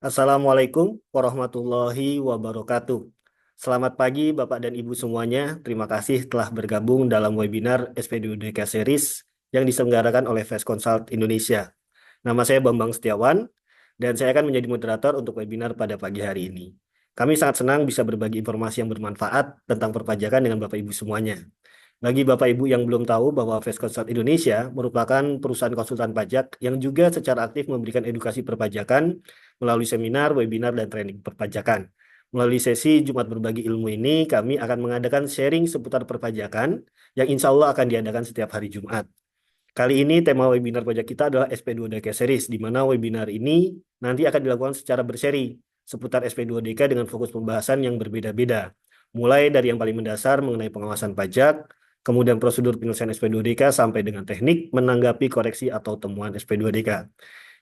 Assalamualaikum warahmatullahi wabarakatuh. Selamat pagi Bapak dan Ibu semuanya. Terima kasih telah bergabung dalam webinar SPD-UDK Series yang diselenggarakan oleh Fast Consult Indonesia. Nama saya Bambang Setiawan dan saya akan menjadi moderator untuk webinar pada pagi hari ini. Kami sangat senang bisa berbagi informasi yang bermanfaat tentang perpajakan dengan Bapak Ibu semuanya. Bagi Bapak Ibu yang belum tahu bahwa Fast Consult Indonesia merupakan perusahaan konsultan pajak yang juga secara aktif memberikan edukasi perpajakan melalui seminar, webinar, dan training perpajakan. Melalui sesi Jumat Berbagi Ilmu ini, kami akan mengadakan sharing seputar perpajakan yang insya Allah akan diadakan setiap hari Jumat. Kali ini tema webinar pajak kita adalah SP2DK Series, di mana webinar ini nanti akan dilakukan secara berseri seputar SP2DK dengan fokus pembahasan yang berbeda-beda. Mulai dari yang paling mendasar mengenai pengawasan pajak, kemudian prosedur penyelesaian SP2DK sampai dengan teknik menanggapi koreksi atau temuan SP2DK.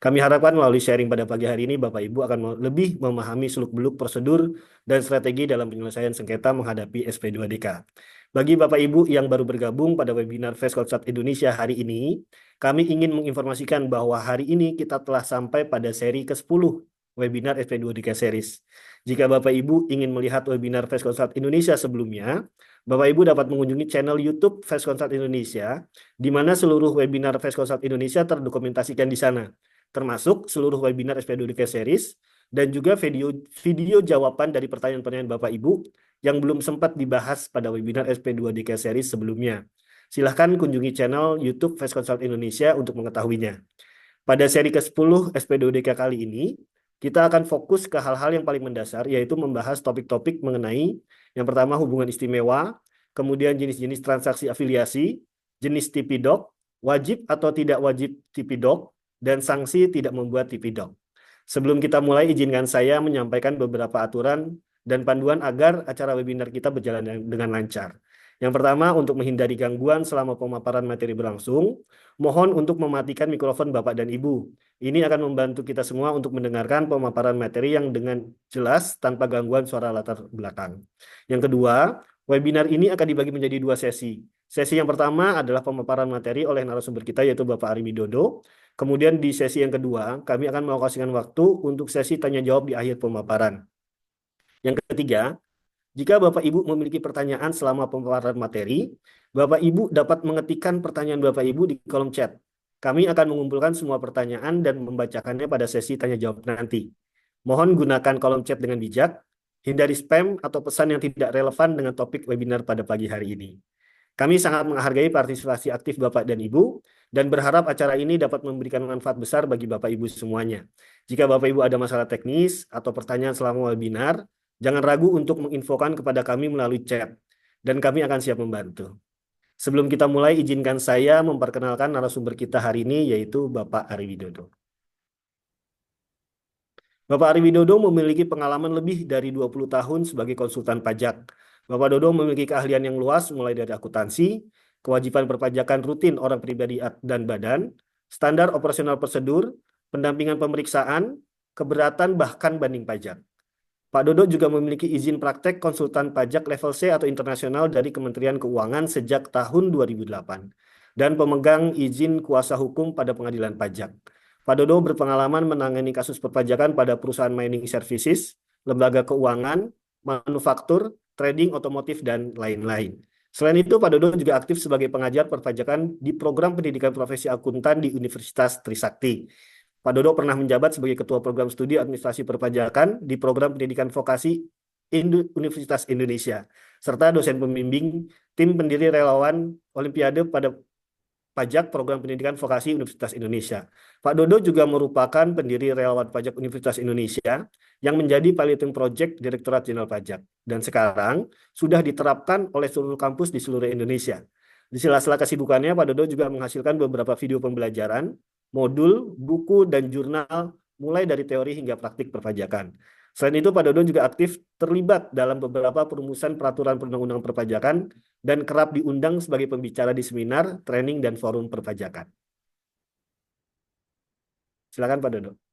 Kami harapkan melalui sharing pada pagi hari ini, Bapak Ibu akan lebih memahami seluk-beluk prosedur dan strategi dalam penyelesaian sengketa menghadapi SP2DK. Bagi Bapak Ibu yang baru bergabung pada webinar Fast Consult Indonesia hari ini, kami ingin menginformasikan bahwa hari ini kita telah sampai pada seri ke-10 webinar SP2DK Series. Jika Bapak Ibu ingin melihat webinar Fast Consult Indonesia sebelumnya, Bapak Ibu dapat mengunjungi channel YouTube Fast Consult Indonesia, di mana seluruh webinar Fast Consult Indonesia terdokumentasikan di sana, termasuk seluruh webinar SP2DK Series, dan juga video jawaban dari pertanyaan-pertanyaan Bapak Ibu yang belum sempat dibahas pada webinar SP2DK Series sebelumnya. Silahkan kunjungi channel YouTube Fast Consult Indonesia untuk mengetahuinya. Pada seri ke-10 SP2DK kali ini, kita akan fokus ke hal-hal yang paling mendasar, yaitu membahas topik-topik mengenai yang pertama hubungan istimewa, kemudian jenis-jenis transaksi afiliasi, jenis TP-Doc, wajib atau tidak wajib TP-Doc, dan sanksi tidak membuat TP-Doc. Sebelum kita mulai, izinkan saya menyampaikan beberapa aturan dan panduan agar acara webinar kita berjalan dengan lancar. Yang pertama, untuk menghindari gangguan selama pemaparan materi berlangsung, mohon untuk mematikan mikrofon Bapak dan Ibu. Ini akan membantu kita semua untuk mendengarkan pemaparan materi yang dengan jelas tanpa gangguan suara latar belakang. Yang kedua, webinar ini akan dibagi menjadi dua sesi. Sesi yang pertama adalah pemaparan materi oleh narasumber kita yaitu Bapak Ari Widodo. Kemudian di sesi yang kedua, kami akan mengalokasikan waktu untuk sesi tanya jawab di akhir pemaparan. Yang ketiga, jika Bapak Ibu memiliki pertanyaan selama pemaparan materi, Bapak Ibu dapat mengetikkan pertanyaan Bapak Ibu di kolom chat. Kami akan mengumpulkan semua pertanyaan dan membacakannya pada sesi tanya jawab nanti. Mohon gunakan kolom chat dengan bijak, hindari spam atau pesan yang tidak relevan dengan topik webinar pada pagi hari ini. Kami sangat menghargai partisipasi aktif Bapak dan Ibu dan berharap acara ini dapat memberikan manfaat besar bagi Bapak Ibu semuanya. Jika Bapak Ibu ada masalah teknis atau pertanyaan selama webinar, jangan ragu untuk menginfokan kepada kami melalui chat dan kami akan siap membantu. Sebelum kita mulai, izinkan saya memperkenalkan narasumber kita hari ini yaitu Bapak Ari Widodo. Bapak Ari Widodo memiliki pengalaman lebih dari 20 tahun sebagai konsultan pajak. Bapak Dodo memiliki keahlian yang luas mulai dari akuntansi, kewajiban perpajakan rutin orang pribadi dan badan, standar operasional prosedur, pendampingan pemeriksaan, keberatan bahkan banding pajak. Pak Dodo juga memiliki izin praktek konsultan pajak level C atau internasional dari Kementerian Keuangan sejak tahun 2008 dan pemegang izin kuasa hukum pada pengadilan pajak. Pak Dodo berpengalaman menangani kasus perpajakan pada perusahaan mining services, lembaga keuangan, manufaktur, trading otomotif, dan lain-lain. Selain itu, Pak Dodo juga aktif sebagai pengajar perpajakan di program pendidikan profesi akuntan di Universitas Trisakti. Pak Dodo pernah menjabat sebagai Ketua Program Studi Administrasi Perpajakan di Program Pendidikan Vokasi Universitas Indonesia, serta dosen pembimbing tim pendiri relawan Olimpiade pada Pajak Program Pendidikan Vokasi Universitas Indonesia. Pak Dodo juga merupakan pendiri relawan pajak Universitas Indonesia yang menjadi Piloting Project Direktorat Jenderal Pajak dan sekarang sudah diterapkan oleh seluruh kampus di seluruh Indonesia. Di sela-sela kesibukannya, Pak Dodo juga menghasilkan beberapa video pembelajaran, modul, buku, dan jurnal mulai dari teori hingga praktik perpajakan. Selain itu, Pak Dodo juga aktif terlibat dalam beberapa perumusan peraturan perundang-undangan perpajakan dan kerap diundang sebagai pembicara di seminar, training, dan forum perpajakan. Silakan Pak Dodo.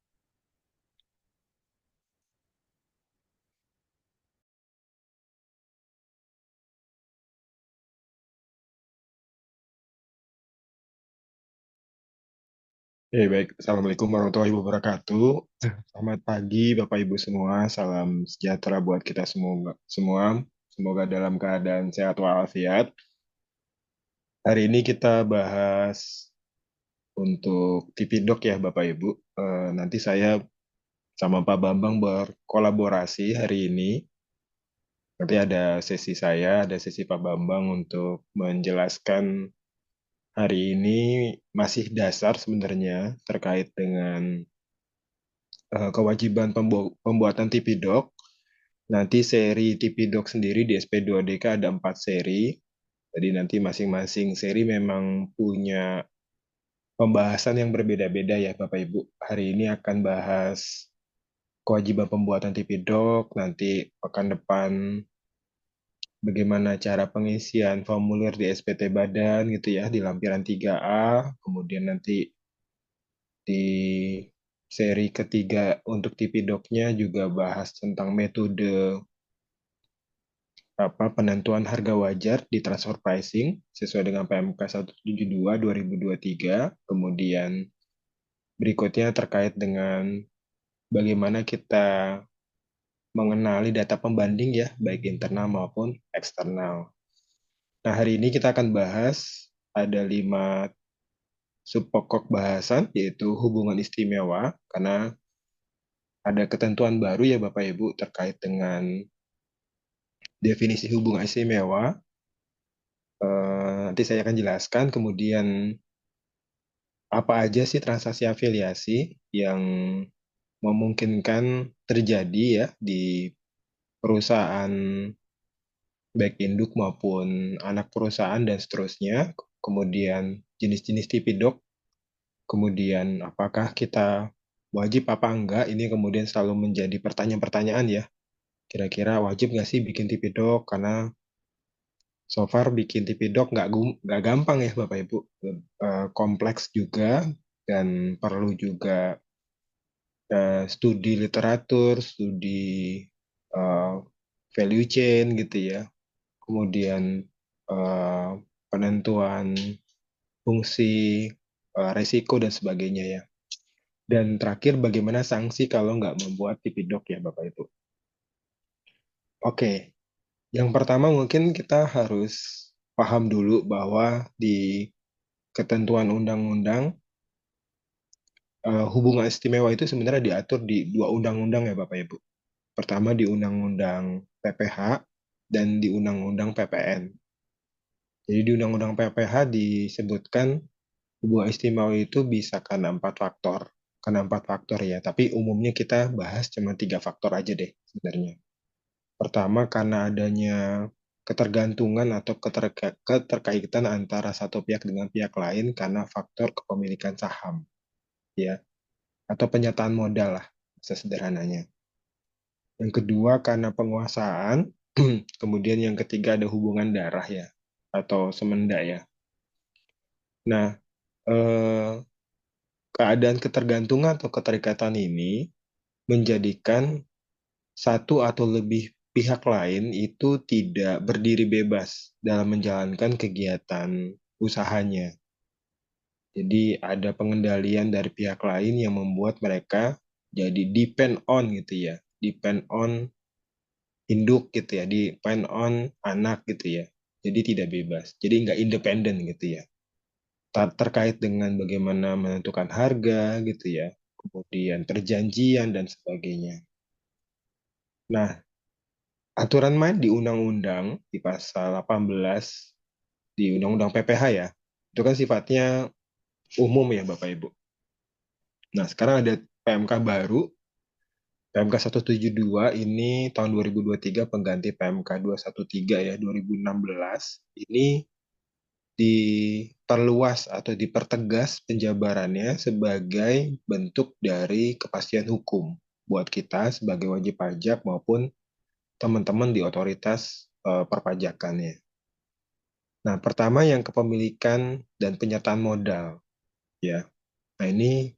Baik. Assalamualaikum warahmatullahi wabarakatuh. Selamat pagi, Bapak Ibu semua. Salam sejahtera buat kita semua. Semoga dalam keadaan sehat walafiat. Hari ini kita bahas untuk Tipidok ya, Bapak Ibu. Nanti saya sama Pak Bambang berkolaborasi hari ini. Nanti ada sesi saya, ada sesi Pak Bambang untuk menjelaskan hari ini masih dasar sebenarnya terkait dengan kewajiban pembuatan Tipidok. Nanti seri Tipidok sendiri di SP2DK ada 4 seri. Jadi nanti masing-masing seri memang punya pembahasan yang berbeda-beda ya Bapak Ibu. Hari ini akan bahas kewajiban pembuatan Tipidok, nanti pekan depan bagaimana cara pengisian formulir di SPT Badan gitu ya, di lampiran 3A. Kemudian nanti di seri ketiga untuk Tipidoknya juga bahas tentang metode penentuan harga wajar di transfer pricing sesuai dengan PMK 172 2023. Kemudian berikutnya terkait dengan bagaimana kita mengenali data pembanding ya, baik internal maupun eksternal. Nah, hari ini kita akan bahas ada 5 subpokok bahasan, yaitu hubungan istimewa, karena ada ketentuan baru ya Bapak Ibu terkait dengan definisi hubungan istimewa. Nanti saya akan jelaskan, kemudian apa aja sih transaksi afiliasi yang memungkinkan terjadi ya di perusahaan baik induk maupun anak perusahaan dan seterusnya. Kemudian jenis-jenis tipidok, kemudian apakah kita wajib apa enggak, ini kemudian selalu menjadi pertanyaan-pertanyaan ya. Kira-kira wajib nggak sih bikin tipidok? Karena so far bikin tipidok nggak gampang ya Bapak Ibu. Kompleks juga dan perlu juga studi literatur, studi uh, value chain gitu ya, kemudian uh, penentuan fungsi, resiko dan sebagainya ya. Dan terakhir bagaimana sanksi kalau nggak membuat tipidok ya Bapak Ibu. Oke, yang pertama mungkin kita harus paham dulu bahwa di ketentuan undang-undang hubungan istimewa itu sebenarnya diatur di dua undang-undang ya Bapak Ibu. Pertama di Undang-Undang PPH dan di Undang-Undang PPN. Jadi di Undang-Undang PPH disebutkan hubungan istimewa itu bisa karena 4 faktor. Karena 4 faktor ya, tapi umumnya kita bahas cuma 3 faktor aja deh sebenarnya. Pertama karena adanya ketergantungan atau keterkaitan antara satu pihak dengan pihak lain karena faktor kepemilikan saham ya atau penyataan modal lah sesederhananya. Yang kedua karena penguasaan, kemudian yang ketiga ada hubungan darah ya, atau semenda ya. Nah, eh, keadaan ketergantungan atau keterikatan ini menjadikan satu atau lebih pihak lain itu tidak berdiri bebas dalam menjalankan kegiatan usahanya. Jadi ada pengendalian dari pihak lain yang membuat mereka jadi depend on gitu ya, depend on induk gitu ya, depend on anak gitu ya. Jadi tidak bebas, jadi nggak independen gitu ya. Terkait dengan bagaimana menentukan harga gitu ya, kemudian perjanjian dan sebagainya. Nah, aturan main di undang-undang di pasal 18 di undang-undang PPH ya, itu kan sifatnya umum ya Bapak Ibu. Nah, sekarang ada PMK baru, PMK 172 ini tahun 2023 pengganti PMK 213 ya 2016. Ini diperluas atau dipertegas penjabarannya sebagai bentuk dari kepastian hukum buat kita sebagai wajib pajak maupun teman-teman di otoritas perpajakannya. Nah, pertama yang kepemilikan dan penyertaan modal ya. Nah, ini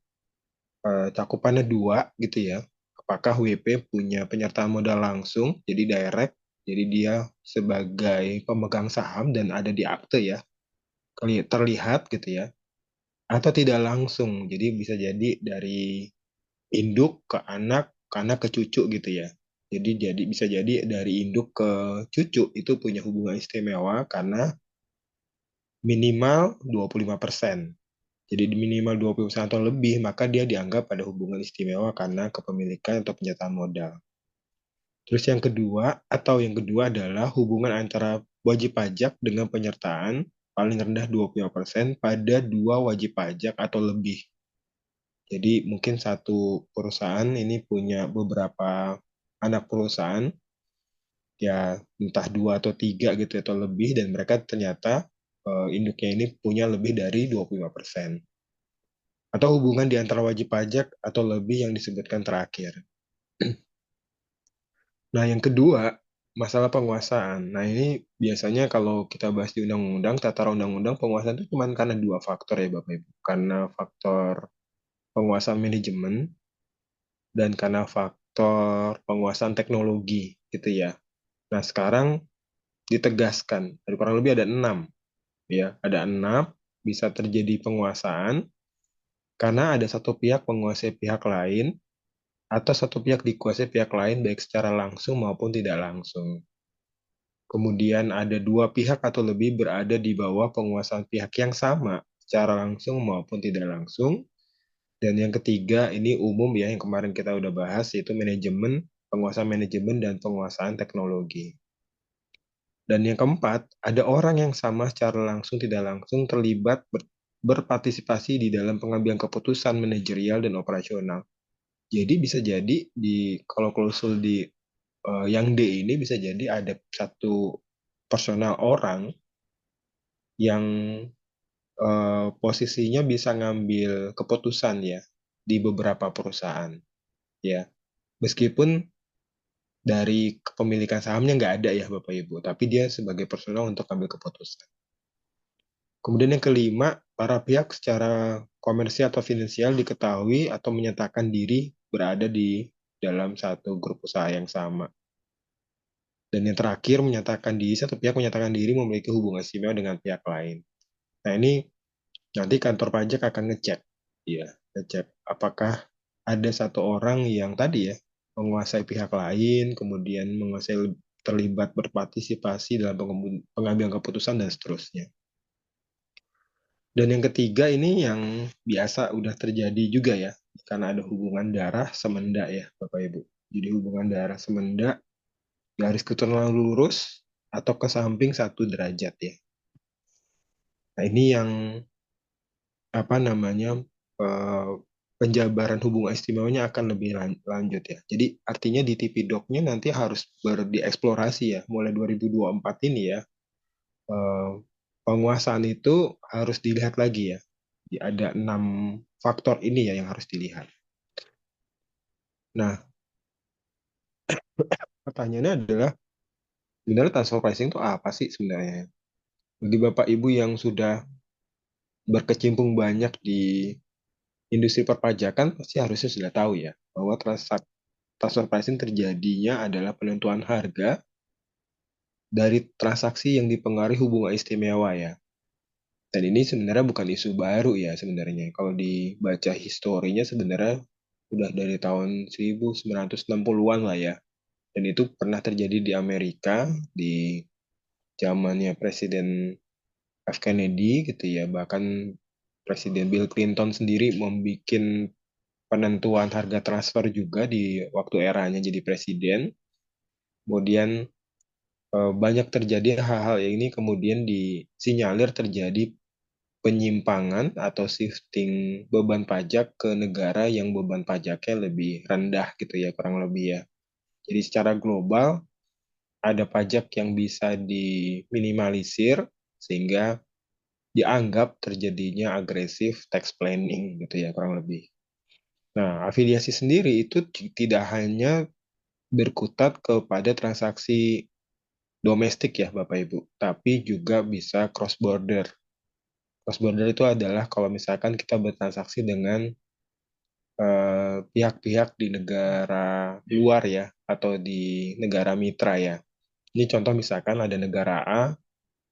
cakupannya dua gitu ya. Apakah WP punya penyertaan modal langsung, jadi direct, jadi dia sebagai pemegang saham dan ada di akte ya, terlihat gitu ya. atau tidak langsung. Jadi bisa jadi dari induk ke anak ke cucu gitu ya. Jadi bisa jadi dari induk ke cucu itu punya hubungan istimewa karena minimal 25%. Jadi minimal 20% atau lebih, maka dia dianggap ada hubungan istimewa karena kepemilikan atau penyertaan modal. Terus yang kedua adalah hubungan antara wajib pajak dengan penyertaan paling rendah 25% pada dua wajib pajak atau lebih. Jadi mungkin satu perusahaan ini punya beberapa anak perusahaan, ya entah dua atau tiga gitu atau lebih, dan mereka ternyata induknya ini punya lebih dari 25%. Atau hubungan di antara wajib pajak atau lebih yang disebutkan terakhir. Nah, yang kedua, masalah penguasaan. Nah, ini biasanya kalau kita bahas di undang-undang, tata undang-undang, penguasaan itu cuma karena dua faktor ya, Bapak Ibu. Karena faktor penguasaan manajemen dan karena faktor penguasaan teknologi, gitu ya. Nah, sekarang ditegaskan, ada kurang lebih ada enam, ya. Ada enam, bisa terjadi penguasaan karena ada satu pihak menguasai pihak lain, atau satu pihak dikuasai pihak lain baik secara langsung maupun tidak langsung. Kemudian ada dua pihak atau lebih berada di bawah penguasaan pihak yang sama secara langsung maupun tidak langsung. Dan yang ketiga ini umum ya yang kemarin kita udah bahas yaitu manajemen, penguasaan manajemen dan penguasaan teknologi. Dan yang keempat, ada orang yang sama secara langsung tidak langsung terlibat berpartisipasi di dalam pengambilan keputusan manajerial dan operasional. Jadi bisa jadi di kalau klausul di yang D ini bisa jadi ada satu personal orang yang posisinya bisa ngambil keputusan ya di beberapa perusahaan ya. Meskipun dari kepemilikan sahamnya nggak ada ya Bapak Ibu, tapi dia sebagai personal untuk ambil keputusan. Kemudian yang kelima, para pihak secara komersial atau finansial diketahui atau menyatakan diri berada di dalam satu grup usaha yang sama. Dan yang terakhir, satu pihak menyatakan diri memiliki hubungan istimewa dengan pihak lain. Nah, ini nanti kantor pajak akan ngecek, ya, ngecek apakah ada satu orang yang tadi ya menguasai pihak lain, kemudian terlibat berpartisipasi dalam pengambilan keputusan dan seterusnya. Dan yang ketiga ini yang biasa udah terjadi juga ya, karena ada hubungan darah semenda ya, Bapak Ibu. Jadi hubungan darah semenda garis keturunan lurus atau ke samping 1 derajat ya. Nah ini yang apa namanya eh, penjabaran hubungan istimewanya akan lebih lanjut ya. Jadi artinya di TV Doc-nya nanti harus dieksplorasi ya. Mulai 2024 ini ya, eh, penguasaan itu harus dilihat lagi ya. Ada 6 faktor ini ya yang harus dilihat. Nah, pertanyaannya adalah sebenarnya transfer pricing itu apa sih sebenarnya? Bagi Bapak Ibu yang sudah berkecimpung banyak di industri perpajakan pasti harusnya sudah tahu ya bahwa transfer pricing terjadinya adalah penentuan harga dari transaksi yang dipengaruhi hubungan istimewa ya. Dan ini sebenarnya bukan isu baru ya sebenarnya. Kalau dibaca historinya sebenarnya udah dari tahun 1960-an lah ya. Dan itu pernah terjadi di Amerika di zamannya Presiden F. Kennedy gitu ya. Bahkan Presiden Bill Clinton sendiri membuat penentuan harga transfer juga di waktu eranya jadi presiden. Kemudian banyak terjadi hal-hal ini kemudian disinyalir terjadi penyimpangan atau shifting beban pajak ke negara yang beban pajaknya lebih rendah gitu ya kurang lebih ya. Jadi secara global ada pajak yang bisa diminimalisir sehingga dianggap terjadinya agresif tax planning gitu ya kurang lebih. Nah, afiliasi sendiri itu tidak hanya berkutat kepada transaksi domestik ya Bapak Ibu, tapi juga bisa cross border. Cross border itu adalah kalau misalkan kita bertransaksi dengan pihak-pihak di negara luar ya, atau di negara mitra ya. Ini contoh misalkan ada negara A,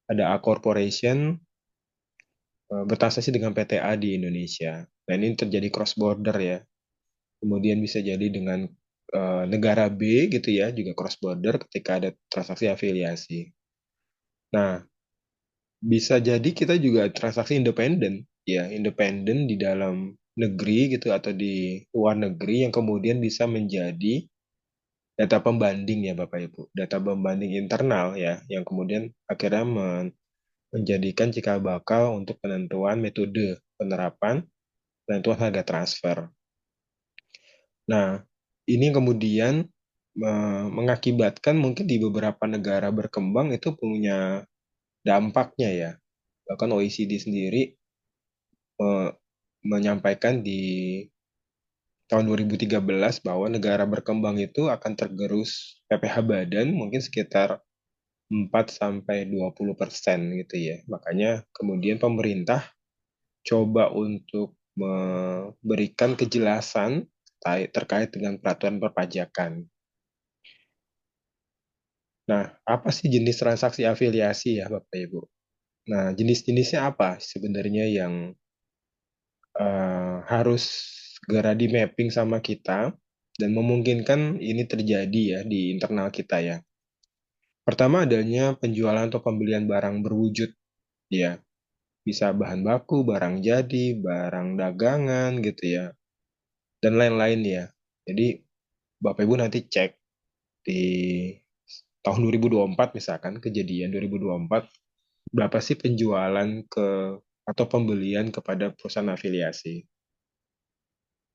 ada A corporation, bertransaksi dengan PTA di Indonesia. Dan ini terjadi cross border ya. Kemudian bisa jadi dengan negara B gitu ya, juga cross border ketika ada transaksi afiliasi. Nah, bisa jadi kita juga transaksi independen, ya, independen di dalam negeri gitu atau di luar negeri yang kemudian bisa menjadi data pembanding ya Bapak Ibu, data pembanding internal ya, yang kemudian akhirnya menjadikan cikal bakal untuk penentuan metode penerapan penentuan harga transfer. Nah, ini kemudian mengakibatkan mungkin di beberapa negara berkembang itu punya dampaknya ya. Bahkan OECD sendiri eh, menyampaikan di tahun 2013 bahwa negara berkembang itu akan tergerus PPh badan mungkin sekitar 4 sampai 20% gitu ya. Makanya kemudian pemerintah coba untuk memberikan kejelasan terkait dengan peraturan perpajakan. Nah, apa sih jenis transaksi afiliasi ya Bapak Ibu? Nah, jenis-jenisnya apa sebenarnya yang harus segera di mapping sama kita dan memungkinkan ini terjadi ya di internal kita ya. Pertama adanya penjualan atau pembelian barang berwujud ya, bisa bahan baku, barang jadi, barang dagangan gitu ya, dan lain-lain ya. Jadi Bapak Ibu nanti cek di tahun 2024 misalkan kejadian 2024 berapa sih penjualan ke atau pembelian kepada perusahaan afiliasi.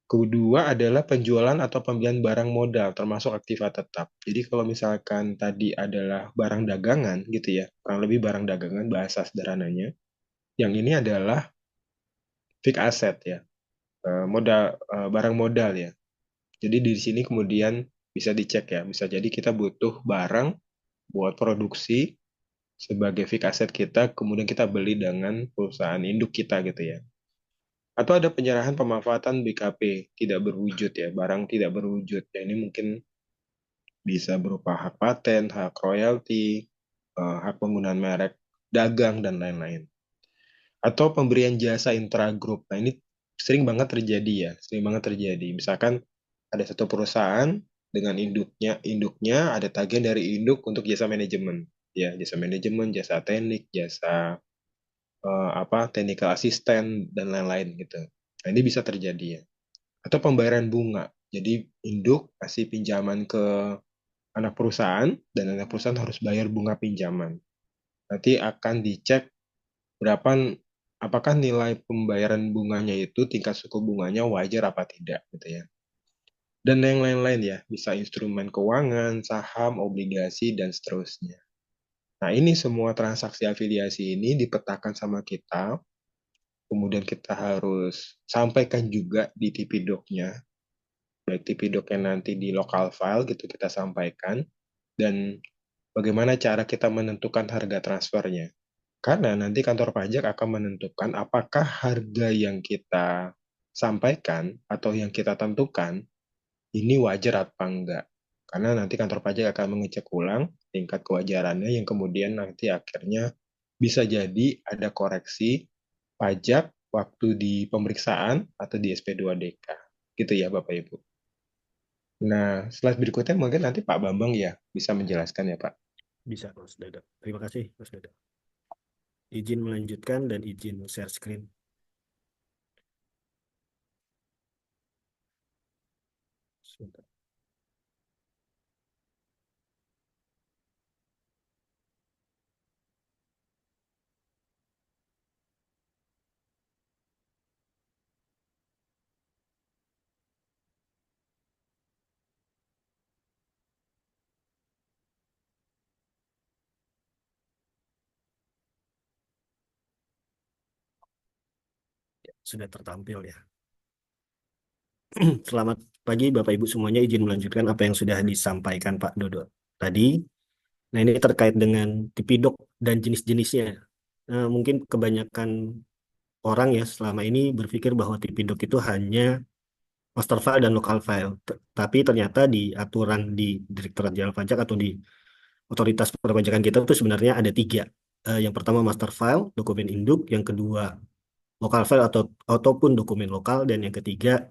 Kedua adalah penjualan atau pembelian barang modal, termasuk aktiva tetap. Jadi kalau misalkan tadi adalah barang dagangan, gitu ya, kurang lebih barang dagangan bahasa sederhananya. Yang ini adalah fixed asset ya, barang modal ya. Jadi di sini kemudian bisa dicek ya, bisa jadi kita butuh barang buat produksi sebagai fixed asset kita, kemudian kita beli dengan perusahaan induk kita gitu ya. Atau ada penyerahan pemanfaatan BKP tidak berwujud ya, barang tidak berwujud. Ya, ini mungkin bisa berupa hak paten, hak royalti, hak penggunaan merek dagang, dan lain-lain. Atau pemberian jasa intragroup. Nah, ini sering banget terjadi ya, sering banget terjadi. Misalkan ada satu perusahaan dengan induknya ada tagihan dari induk untuk jasa manajemen. Ya, jasa manajemen, jasa teknik, jasa technical assistant, dan lain-lain gitu. Nah, ini bisa terjadi ya. Atau pembayaran bunga. Jadi induk kasih pinjaman ke anak perusahaan dan anak perusahaan harus bayar bunga pinjaman. Nanti akan dicek berapa apakah nilai pembayaran bunganya itu tingkat suku bunganya wajar apa tidak gitu ya. Dan yang lain-lain ya, bisa instrumen keuangan, saham, obligasi dan seterusnya. Nah, ini semua transaksi afiliasi ini dipetakan sama kita, kemudian kita harus sampaikan juga di TP-Doc-nya, baik TP-Doc-nya nanti di local file gitu kita sampaikan, dan bagaimana cara kita menentukan harga transfernya. Karena nanti kantor pajak akan menentukan apakah harga yang kita sampaikan atau yang kita tentukan ini wajar apa enggak. Karena nanti kantor pajak akan mengecek ulang tingkat kewajarannya yang kemudian nanti akhirnya bisa jadi ada koreksi pajak waktu di pemeriksaan atau di SP2DK. Gitu ya Bapak Ibu. Nah, slide berikutnya mungkin nanti Pak Bambang ya bisa menjelaskan ya Pak. Bisa, Mas Dada. Terima kasih, Mas Dada. Izin melanjutkan dan izin share screen. Sebentar. Sudah tertampil ya. Selamat pagi Bapak Ibu semuanya. Izin melanjutkan apa yang sudah disampaikan Pak Dodo tadi. Nah, ini terkait dengan Tipidok dan jenis-jenisnya. Mungkin kebanyakan orang ya selama ini berpikir bahwa Tipidok itu hanya master file dan local file. Tapi ternyata di aturan di Direktorat Jenderal Pajak atau di otoritas perpajakan kita itu sebenarnya ada tiga. Yang pertama master file, dokumen induk. Yang kedua local file ataupun dokumen lokal, dan yang ketiga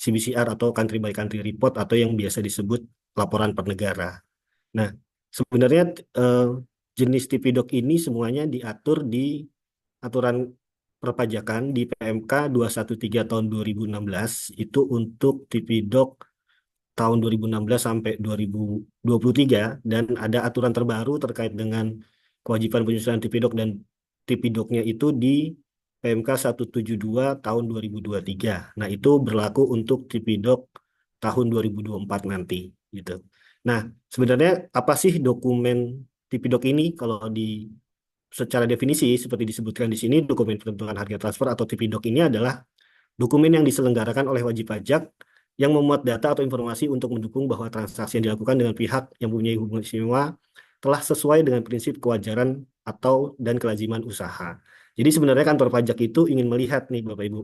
CBCR atau country by country report atau yang biasa disebut laporan per negara. Nah, sebenarnya eh, jenis TP-Doc ini semuanya diatur di aturan perpajakan di PMK 213 tahun 2016 itu untuk TP-Doc tahun 2016 sampai 2023, dan ada aturan terbaru terkait dengan kewajiban penyusunan TP-Doc dan TP-Doc-nya itu di PMK 172 tahun 2023. Nah, itu berlaku untuk TP-Doc tahun 2024 nanti gitu. Nah, sebenarnya apa sih dokumen TP-Doc ini? Kalau di secara definisi seperti disebutkan di sini, dokumen penentuan harga transfer atau TP-Doc ini adalah dokumen yang diselenggarakan oleh wajib pajak yang memuat data atau informasi untuk mendukung bahwa transaksi yang dilakukan dengan pihak yang mempunyai hubungan istimewa telah sesuai dengan prinsip kewajaran atau dan kelaziman usaha. Jadi sebenarnya kantor pajak itu ingin melihat nih Bapak Ibu,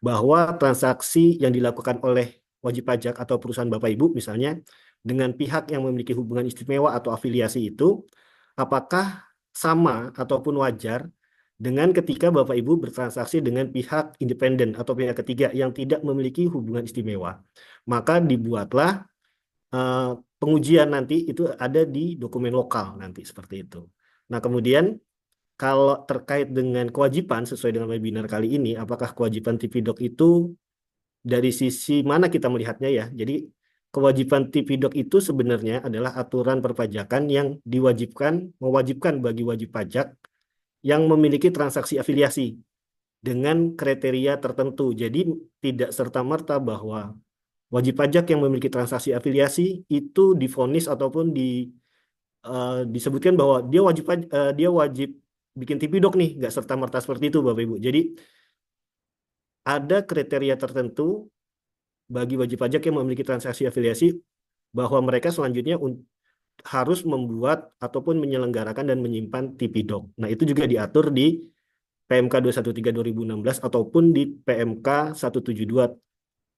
bahwa transaksi yang dilakukan oleh wajib pajak atau perusahaan Bapak Ibu misalnya dengan pihak yang memiliki hubungan istimewa atau afiliasi itu, apakah sama ataupun wajar dengan ketika Bapak Ibu bertransaksi dengan pihak independen atau pihak ketiga yang tidak memiliki hubungan istimewa. Maka dibuatlah eh, pengujian nanti itu ada di dokumen lokal nanti seperti itu. Nah, kemudian kalau terkait dengan kewajiban sesuai dengan webinar kali ini, apakah kewajiban TP-Doc itu dari sisi mana kita melihatnya ya? Jadi kewajiban TP-Doc itu sebenarnya adalah aturan perpajakan yang mewajibkan bagi wajib pajak yang memiliki transaksi afiliasi dengan kriteria tertentu. Jadi tidak serta-merta bahwa wajib pajak yang memiliki transaksi afiliasi itu divonis ataupun disebutkan bahwa dia wajib bikin TP-Doc nih, nggak serta-merta seperti itu Bapak Ibu. Jadi ada kriteria tertentu bagi wajib pajak yang memiliki transaksi afiliasi bahwa mereka selanjutnya harus membuat ataupun menyelenggarakan dan menyimpan TP-Doc. Nah, itu juga diatur di PMK 213 2016 ataupun di PMK 172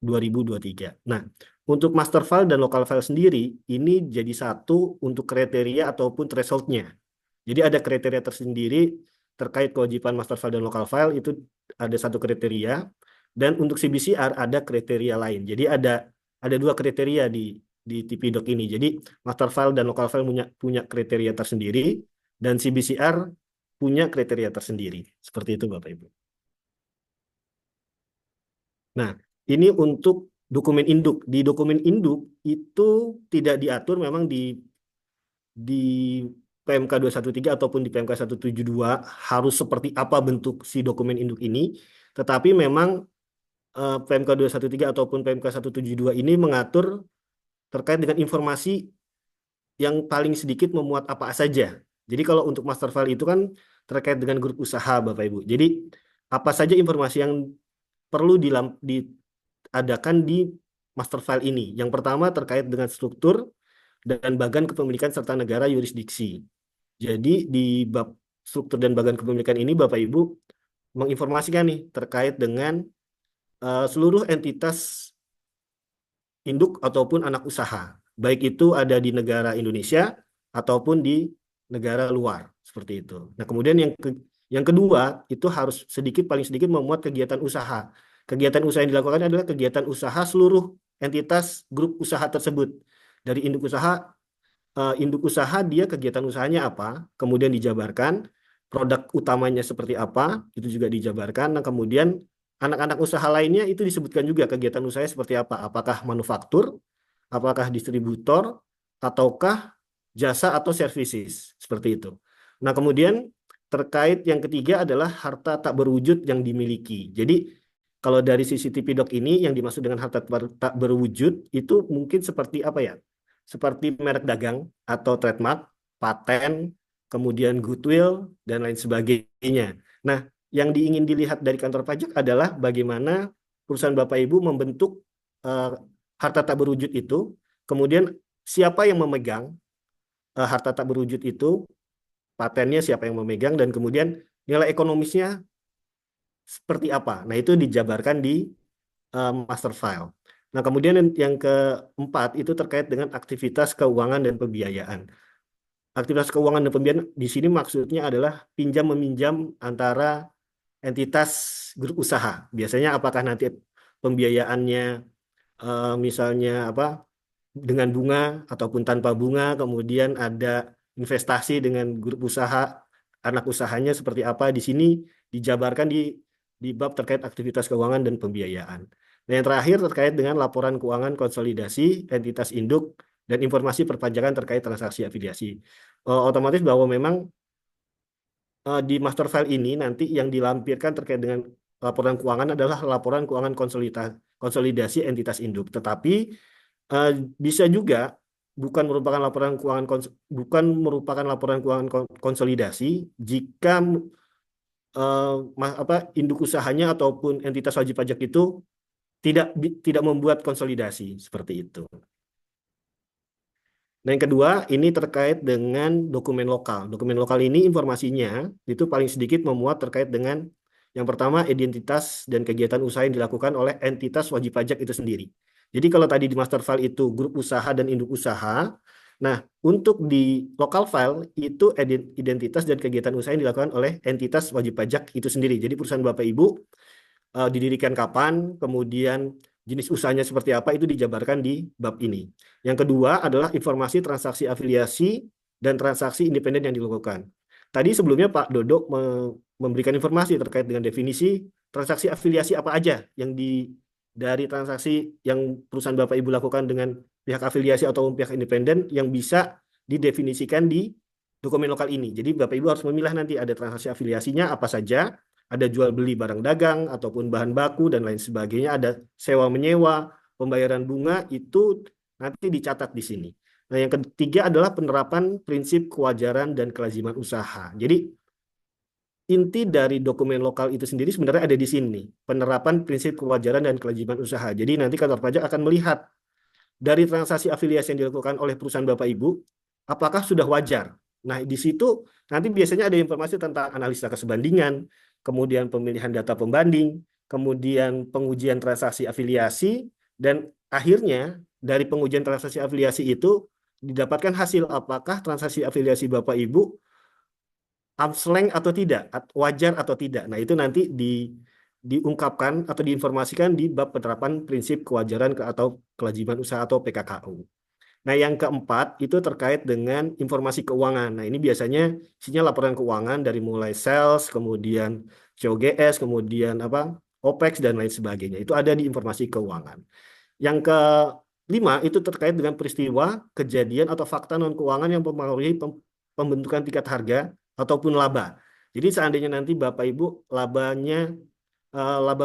2023. Nah, untuk master file dan local file sendiri, ini jadi satu untuk kriteria ataupun threshold-nya. Jadi ada kriteria tersendiri terkait kewajiban master file dan local file, itu ada satu kriteria, dan untuk CBCR ada kriteria lain. Jadi ada dua kriteria di TP-Doc ini. Jadi master file dan local file punya kriteria tersendiri, dan CBCR punya kriteria tersendiri. Seperti itu Bapak Ibu. Nah, ini untuk dokumen induk. Di dokumen induk itu tidak diatur memang di PMK 213 ataupun di PMK 172 harus seperti apa bentuk si dokumen induk ini. Tetapi memang PMK 213 ataupun PMK 172 ini mengatur terkait dengan informasi yang paling sedikit memuat apa saja. Jadi kalau untuk master file itu kan terkait dengan grup usaha Bapak Ibu. Jadi apa saja informasi yang perlu diadakan di master file ini. Yang pertama terkait dengan struktur dan bagan kepemilikan serta negara yurisdiksi. Jadi di bab struktur dan bagan kepemilikan ini Bapak Ibu menginformasikan nih terkait dengan seluruh entitas induk ataupun anak usaha, baik itu ada di negara Indonesia ataupun di negara luar, seperti itu. Nah, kemudian yang kedua itu harus paling sedikit memuat kegiatan usaha. Kegiatan usaha yang dilakukan adalah kegiatan usaha seluruh entitas grup usaha tersebut. Dari induk usaha dia kegiatan usahanya apa, kemudian dijabarkan, produk utamanya seperti apa, itu juga dijabarkan. Nah, kemudian anak-anak usaha lainnya itu disebutkan juga kegiatan usahanya seperti apa, apakah manufaktur, apakah distributor, ataukah jasa atau services, seperti itu. Nah, kemudian terkait yang ketiga adalah harta tak berwujud yang dimiliki. Jadi, kalau dari CCTV Doc ini yang dimaksud dengan harta tak berwujud itu mungkin seperti apa ya? Seperti merek dagang atau trademark, paten, kemudian goodwill, dan lain sebagainya. Nah, yang ingin dilihat dari kantor pajak adalah bagaimana perusahaan Bapak Ibu membentuk eh, harta tak berwujud itu, kemudian siapa yang memegang harta tak berwujud itu, patennya siapa yang memegang, dan kemudian nilai ekonomisnya seperti apa. Nah, itu dijabarkan di master file. Nah, kemudian yang keempat itu terkait dengan aktivitas keuangan dan pembiayaan. Aktivitas keuangan dan pembiayaan di sini maksudnya adalah pinjam meminjam antara entitas grup usaha. Biasanya apakah nanti pembiayaannya misalnya apa dengan bunga ataupun tanpa bunga, kemudian ada investasi dengan grup usaha, anak usahanya seperti apa di sini dijabarkan di bab terkait aktivitas keuangan dan pembiayaan. Nah, yang terakhir terkait dengan laporan keuangan konsolidasi entitas induk dan informasi perpajakan terkait transaksi afiliasi. Otomatis bahwa memang di master file ini nanti yang dilampirkan terkait dengan laporan keuangan adalah laporan keuangan konsolidasi entitas induk. Tetapi eh, bisa juga bukan merupakan laporan keuangan konsolidasi jika eh, induk usahanya ataupun entitas wajib pajak itu tidak membuat konsolidasi seperti itu. Nah, yang kedua, ini terkait dengan dokumen lokal. Dokumen lokal ini informasinya itu paling sedikit memuat terkait dengan yang pertama, identitas dan kegiatan usaha yang dilakukan oleh entitas wajib pajak itu sendiri. Jadi kalau tadi di master file itu grup usaha dan induk usaha, nah untuk di local file itu identitas dan kegiatan usaha yang dilakukan oleh entitas wajib pajak itu sendiri. Jadi perusahaan Bapak Ibu didirikan kapan, kemudian jenis usahanya seperti apa itu dijabarkan di bab ini. Yang kedua adalah informasi transaksi afiliasi dan transaksi independen yang dilakukan. Tadi sebelumnya Pak Dodo memberikan informasi terkait dengan definisi transaksi afiliasi apa aja yang dari transaksi yang perusahaan Bapak Ibu lakukan dengan pihak afiliasi atau pihak independen yang bisa didefinisikan di dokumen lokal ini. Jadi Bapak Ibu harus memilah nanti ada transaksi afiliasinya apa saja, ada jual beli barang dagang ataupun bahan baku dan lain sebagainya, ada sewa menyewa, pembayaran bunga itu nanti dicatat di sini. Nah, yang ketiga adalah penerapan prinsip kewajaran dan kelaziman usaha. Jadi inti dari dokumen lokal itu sendiri sebenarnya ada di sini, penerapan prinsip kewajaran dan kelaziman usaha. Jadi nanti kantor pajak akan melihat dari transaksi afiliasi yang dilakukan oleh perusahaan Bapak Ibu, apakah sudah wajar? Nah, di situ nanti biasanya ada informasi tentang analisa kesebandingan, kemudian pemilihan data pembanding, kemudian pengujian transaksi afiliasi, dan akhirnya dari pengujian transaksi afiliasi itu didapatkan hasil apakah transaksi afiliasi Bapak Ibu arm's-length atau tidak, wajar atau tidak. Nah, itu nanti diungkapkan atau diinformasikan di bab penerapan prinsip kewajaran atau kelaziman usaha atau PKKU. Nah, yang keempat itu terkait dengan informasi keuangan. Nah, ini biasanya isinya laporan keuangan dari mulai sales, kemudian COGS, kemudian OPEX dan lain sebagainya. Itu ada di informasi keuangan. Yang kelima itu terkait dengan peristiwa, kejadian atau fakta non keuangan yang mempengaruhi pembentukan tingkat harga ataupun laba. Jadi seandainya nanti Bapak Ibu laba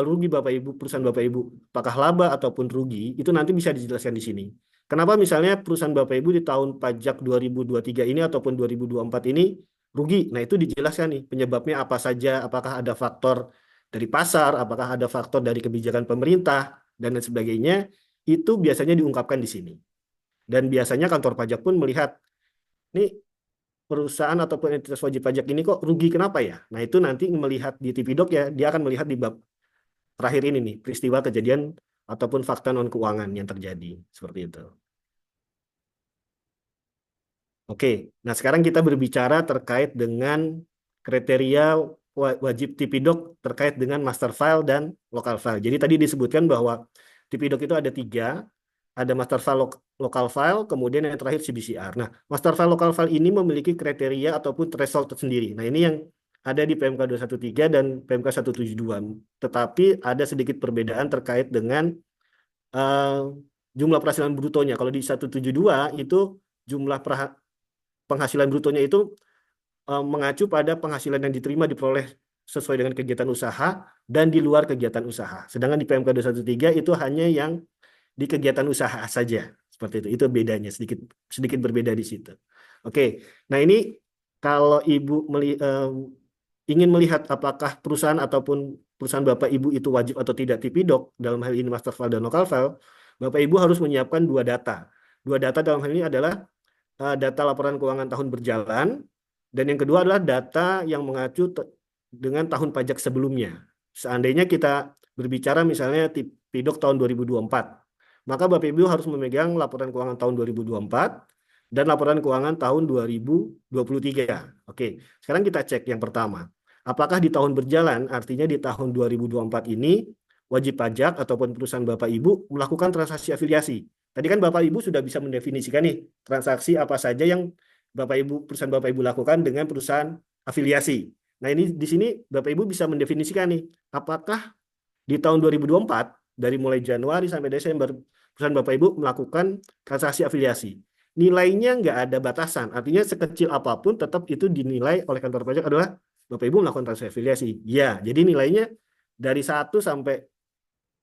rugi Bapak Ibu, perusahaan Bapak Ibu, apakah laba ataupun rugi, itu nanti bisa dijelaskan di sini. Kenapa misalnya perusahaan Bapak Ibu di tahun pajak 2023 ini ataupun 2024 ini rugi? Nah, itu dijelaskan nih penyebabnya apa saja, apakah ada faktor dari pasar, apakah ada faktor dari kebijakan pemerintah, dan lain sebagainya, itu biasanya diungkapkan di sini. Dan biasanya kantor pajak pun melihat, nih perusahaan ataupun entitas wajib pajak ini kok rugi kenapa ya? Nah, itu nanti melihat di TV Doc ya, dia akan melihat di bab terakhir ini nih, peristiwa kejadian ataupun fakta non keuangan yang terjadi seperti itu. Oke, nah sekarang kita berbicara terkait dengan kriteria wajib TP-Doc terkait dengan master file dan local file. Jadi tadi disebutkan bahwa TP-Doc itu ada tiga, ada master file local file, kemudian yang terakhir CBCR. Nah, master file local file ini memiliki kriteria ataupun threshold tersendiri. Nah, ini yang ada di PMK 213 dan PMK 172. Tetapi ada sedikit perbedaan terkait dengan eh, jumlah penghasilan brutonya. Kalau di 172 itu jumlah penghasilan brutonya itu mengacu pada penghasilan yang diterima diperoleh sesuai dengan kegiatan usaha dan di luar kegiatan usaha. Sedangkan di PMK 213 itu hanya yang di kegiatan usaha saja. Seperti itu. Itu bedanya sedikit sedikit berbeda di situ. Oke. Nah, ini kalau Ibu ingin melihat apakah perusahaan ataupun perusahaan Bapak Ibu itu wajib atau tidak TP-Doc dalam hal ini master file dan local file, Bapak Ibu harus menyiapkan dua data. Dua data dalam hal ini adalah data laporan keuangan tahun berjalan, dan yang kedua adalah data yang mengacu dengan tahun pajak sebelumnya. Seandainya kita berbicara misalnya TP-Doc tahun 2024, maka Bapak Ibu harus memegang laporan keuangan tahun 2024 dan laporan keuangan tahun 2023. Oke, sekarang kita cek yang pertama. Apakah di tahun berjalan, artinya di tahun 2024 ini, wajib pajak ataupun perusahaan Bapak Ibu melakukan transaksi afiliasi. Tadi kan Bapak Ibu sudah bisa mendefinisikan nih, transaksi apa saja yang perusahaan Bapak Ibu lakukan dengan perusahaan afiliasi. Nah, ini di sini Bapak Ibu bisa mendefinisikan nih, apakah di tahun 2024, dari mulai Januari sampai Desember, perusahaan Bapak Ibu melakukan transaksi afiliasi. Nilainya nggak ada batasan, artinya sekecil apapun tetap itu dinilai oleh kantor pajak adalah Bapak Ibu melakukan transaksi afiliasi. Ya, jadi nilainya dari 1 sampai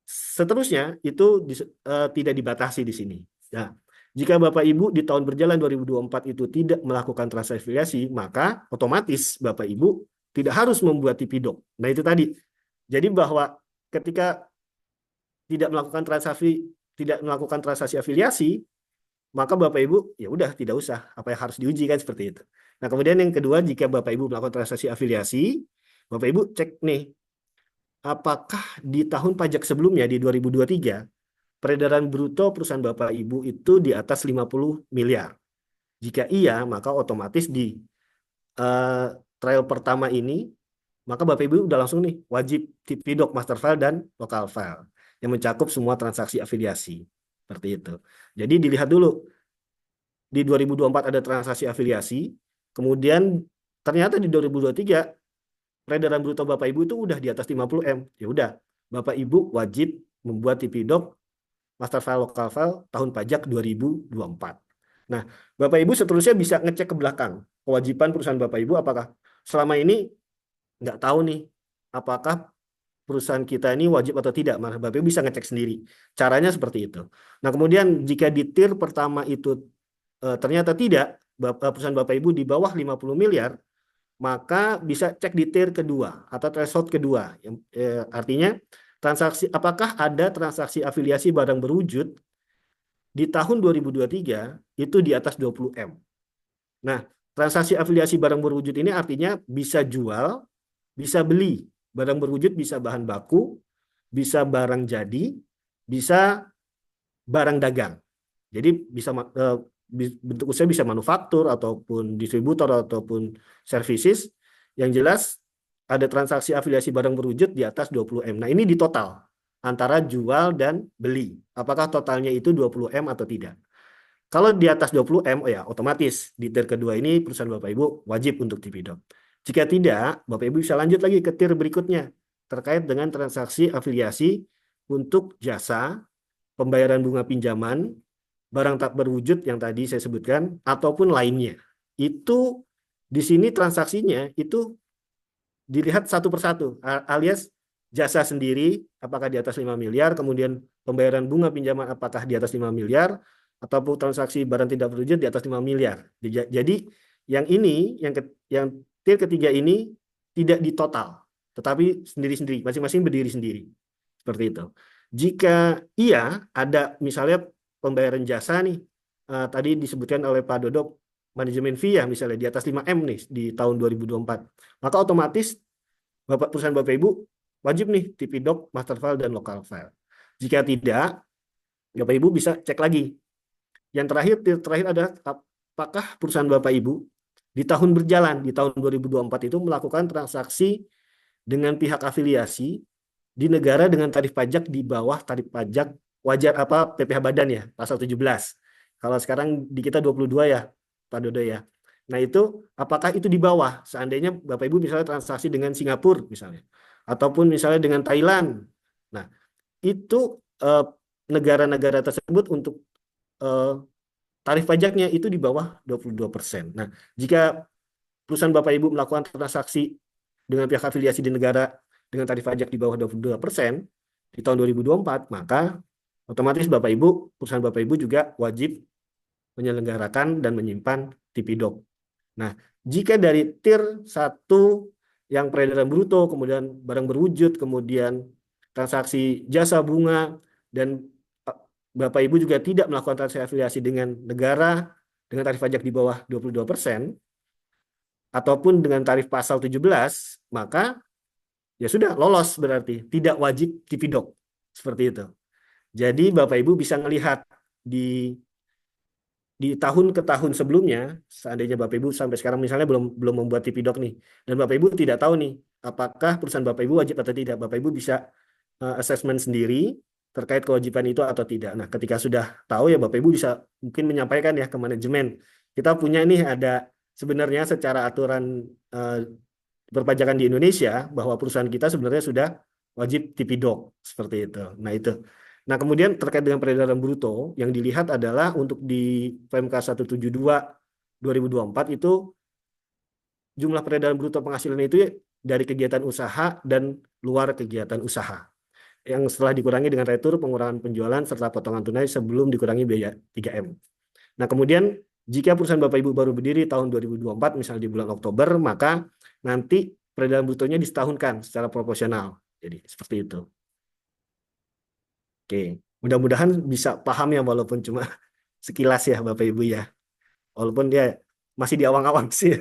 seterusnya itu tidak dibatasi di sini. Nah, jika Bapak Ibu di tahun berjalan 2024 itu tidak melakukan transaksi afiliasi, maka otomatis Bapak Ibu tidak harus membuat TPDoc. Nah, itu tadi. Jadi bahwa ketika tidak melakukan transaksi afiliasi, maka Bapak Ibu ya udah tidak usah apa yang harus diuji kan seperti itu. Nah, kemudian yang kedua, jika Bapak Ibu melakukan transaksi afiliasi, Bapak Ibu cek nih, apakah di tahun pajak sebelumnya di 2023 peredaran bruto perusahaan Bapak Ibu itu di atas 50 miliar. Jika iya, maka otomatis di eh, trial pertama ini, maka Bapak Ibu udah langsung nih wajib TPDoc master file dan local file yang mencakup semua transaksi afiliasi. Seperti itu. Jadi dilihat dulu di 2024 ada transaksi afiliasi, kemudian ternyata di 2023 peredaran bruto Bapak Ibu itu udah di atas 50 M. Ya udah, Bapak Ibu wajib membuat TPDoc master file local file tahun pajak 2024. Nah, Bapak Ibu seterusnya bisa ngecek ke belakang kewajiban perusahaan Bapak Ibu apakah selama ini nggak tahu nih apakah perusahaan kita ini wajib atau tidak. Nah, Bapak Ibu bisa ngecek sendiri. Caranya seperti itu. Nah, kemudian jika di tier pertama itu ternyata tidak, perusahaan Bapak Ibu di bawah 50 miliar, maka bisa cek di tier kedua atau threshold kedua. Artinya apakah ada transaksi afiliasi barang berwujud di tahun 2023 itu di atas 20 M. Nah, transaksi afiliasi barang berwujud ini artinya bisa jual, bisa beli. Barang berwujud bisa bahan baku, bisa barang jadi, bisa barang dagang. Jadi bisa bentuk usaha bisa manufaktur ataupun distributor ataupun services. Yang jelas ada transaksi afiliasi barang berwujud di atas 20 M. Nah, ini di total antara jual dan beli. Apakah totalnya itu 20 M atau tidak? Kalau di atas 20 M, oh ya otomatis di tier kedua ini perusahaan Bapak Ibu wajib untuk TPDoc. Jika tidak, Bapak Ibu bisa lanjut lagi ke tier berikutnya terkait dengan transaksi afiliasi untuk jasa, pembayaran bunga pinjaman, barang tak berwujud yang tadi saya sebutkan, ataupun lainnya. Itu di sini transaksinya itu dilihat satu persatu, alias jasa sendiri apakah di atas 5 miliar, kemudian pembayaran bunga pinjaman apakah di atas 5 miliar, ataupun transaksi barang tidak berwujud di atas 5 miliar. Jadi yang ini, yang tier ketiga ini tidak ditotal, tetapi sendiri-sendiri, masing-masing berdiri sendiri. Seperti itu. Jika iya, ada misalnya pembayaran jasa nih, tadi disebutkan oleh Pak Dodo, manajemen fee ya misalnya di atas 5 M nih di tahun 2024, maka otomatis perusahaan Bapak Ibu wajib nih TPDoc, master file, dan local file. Jika tidak, Bapak Ibu bisa cek lagi. Yang terakhir adalah apakah perusahaan Bapak Ibu di tahun berjalan, di tahun 2024 itu melakukan transaksi dengan pihak afiliasi di negara dengan tarif pajak di bawah tarif pajak wajar PPh Badan ya, pasal 17. Kalau sekarang di kita 22 ya, Pak Dodo ya. Nah, itu apakah itu di bawah? Seandainya Bapak Ibu misalnya transaksi dengan Singapura misalnya, ataupun misalnya dengan Thailand. Nah, itu negara-negara tersebut untuk tarif pajaknya itu di bawah 22%. Nah, jika perusahaan Bapak Ibu melakukan transaksi dengan pihak afiliasi di negara dengan tarif pajak di bawah 22% di tahun 2024, maka otomatis perusahaan Bapak Ibu juga wajib menyelenggarakan dan menyimpan TPDoc. Nah, jika dari tier 1 yang peredaran bruto, kemudian barang berwujud, kemudian transaksi jasa bunga, dan Bapak Ibu juga tidak melakukan transaksi afiliasi dengan negara dengan tarif pajak di bawah 22%, ataupun dengan tarif pasal 17, maka ya sudah lolos berarti, tidak wajib TPDoc. Seperti itu. Jadi Bapak Ibu bisa melihat di tahun ke tahun sebelumnya, seandainya Bapak Ibu sampai sekarang misalnya belum membuat TPDoc nih, dan Bapak Ibu tidak tahu nih, apakah perusahaan Bapak Ibu wajib atau tidak. Bapak Ibu bisa assessment sendiri terkait kewajiban itu atau tidak. Nah, ketika sudah tahu ya Bapak Ibu bisa mungkin menyampaikan ya ke manajemen. Kita punya nih ada sebenarnya secara aturan eh, perpajakan di Indonesia bahwa perusahaan kita sebenarnya sudah wajib TP-Doc seperti itu. Nah, itu. Nah, kemudian terkait dengan peredaran bruto yang dilihat adalah untuk di PMK 172 2024 itu jumlah peredaran bruto penghasilan itu dari kegiatan usaha dan luar kegiatan usaha yang setelah dikurangi dengan retur pengurangan penjualan serta potongan tunai sebelum dikurangi biaya 3M. Nah, kemudian jika perusahaan Bapak Ibu baru berdiri tahun 2024 misalnya di bulan Oktober, maka nanti peredaran brutonya disetahunkan secara proporsional. Jadi seperti itu. Oke, mudah-mudahan bisa paham ya walaupun cuma sekilas ya Bapak Ibu ya. Walaupun dia masih di awang-awang sih.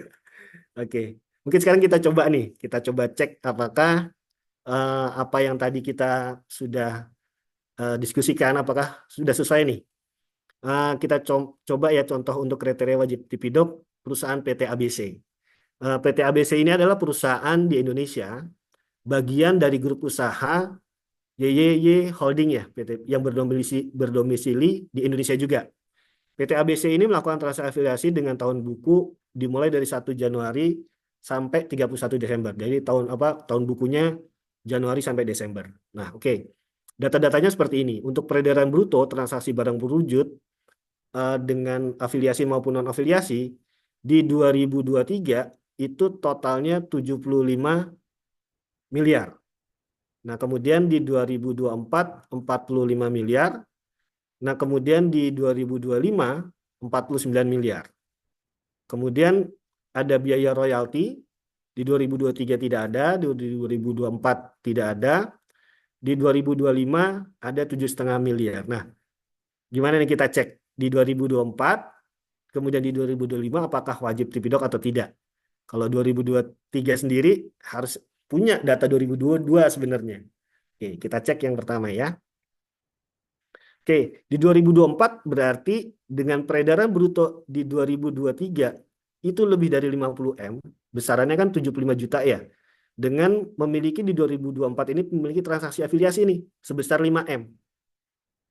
Oke. Mungkin sekarang kita coba nih, kita coba cek apakah apa yang tadi kita sudah diskusikan apakah sudah sesuai nih. Kita coba ya contoh untuk kriteria wajib TP-Doc perusahaan PT ABC. PT ABC ini adalah perusahaan di Indonesia, bagian dari grup usaha YYY Holding ya, PT yang berdomisili di Indonesia juga. PT ABC ini melakukan transaksi afiliasi dengan tahun buku dimulai dari 1 Januari sampai 31 Desember. Jadi tahun bukunya Januari sampai Desember. Nah, oke. Data-datanya seperti ini. Untuk peredaran bruto transaksi barang berwujud dengan afiliasi maupun non afiliasi di 2023 itu totalnya 75 miliar. Nah, kemudian di 2024 45 miliar. Nah, kemudian di 2025 49 miliar. Kemudian ada biaya royalti di 2023 tidak ada, di 2024 tidak ada, di 2025 ada 7,5 miliar. Nah, gimana nih kita cek di 2024, kemudian di 2025 apakah wajib TP-Doc atau tidak? Kalau 2023 sendiri harus punya data 2022 sebenarnya. Oke, kita cek yang pertama ya. Oke, di 2024 berarti dengan peredaran bruto di 2023 itu lebih dari 50M, besarannya kan 75 juta ya. Dengan memiliki di 2024 ini memiliki transaksi afiliasi nih sebesar 5M.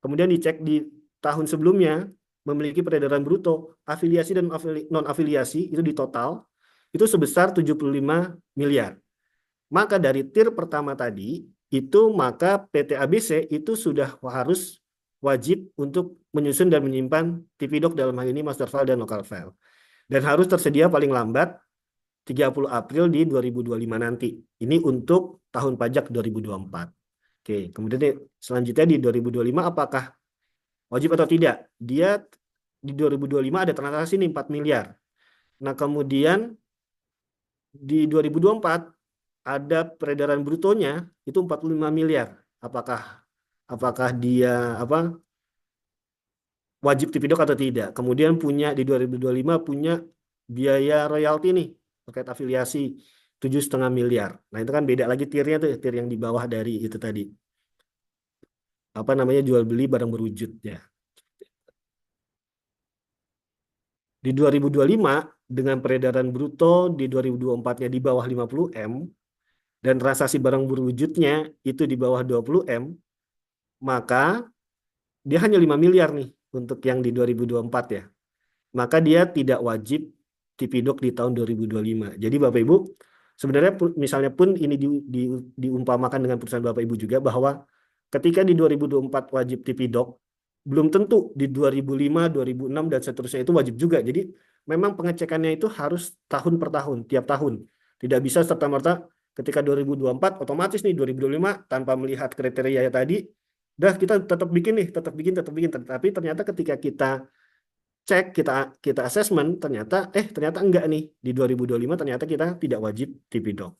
Kemudian dicek di tahun sebelumnya memiliki peredaran bruto afiliasi dan non afiliasi itu di total itu sebesar 75 miliar. Maka dari tier pertama tadi itu maka PT ABC itu sudah harus wajib untuk menyusun dan menyimpan TP-Doc dalam hal ini master file dan local file. Dan harus tersedia paling lambat 30 April di 2025 nanti. Ini untuk tahun pajak 2024. Oke, kemudian selanjutnya di 2025 apakah wajib atau tidak? Dia di 2025 ada transaksi nih 4 miliar. Nah, kemudian di 2024 ada peredaran brutonya itu 45 miliar. Apakah dia wajib TP-Doc atau tidak? Kemudian punya di 2025 punya biaya royalti nih terkait afiliasi 7,5 miliar. Nah, itu kan beda lagi tiernya tuh, tier yang di bawah dari itu tadi. Apa namanya jual beli barang berwujud ya. Di 2025 dengan peredaran bruto di 2024-nya di bawah 50M dan transaksi barang berwujudnya itu di bawah 20M, maka dia hanya 5 miliar nih untuk yang di 2024 ya. Maka dia tidak wajib TP-Doc di tahun 2025. Jadi Bapak Ibu, sebenarnya misalnya pun ini diumpamakan dengan perusahaan Bapak Ibu juga bahwa ketika di 2024 wajib TP-Doc, belum tentu di 2005, 2006, dan seterusnya itu wajib juga. Jadi memang pengecekannya itu harus tahun per tahun, tiap tahun. Tidak bisa serta-merta ketika 2024 otomatis nih 2025 tanpa melihat kriteria tadi, dah kita tetap bikin nih, tetap bikin. Tapi ternyata ketika kita cek, kita assessment, ternyata enggak nih. Di 2025 ternyata kita tidak wajib TP-Doc.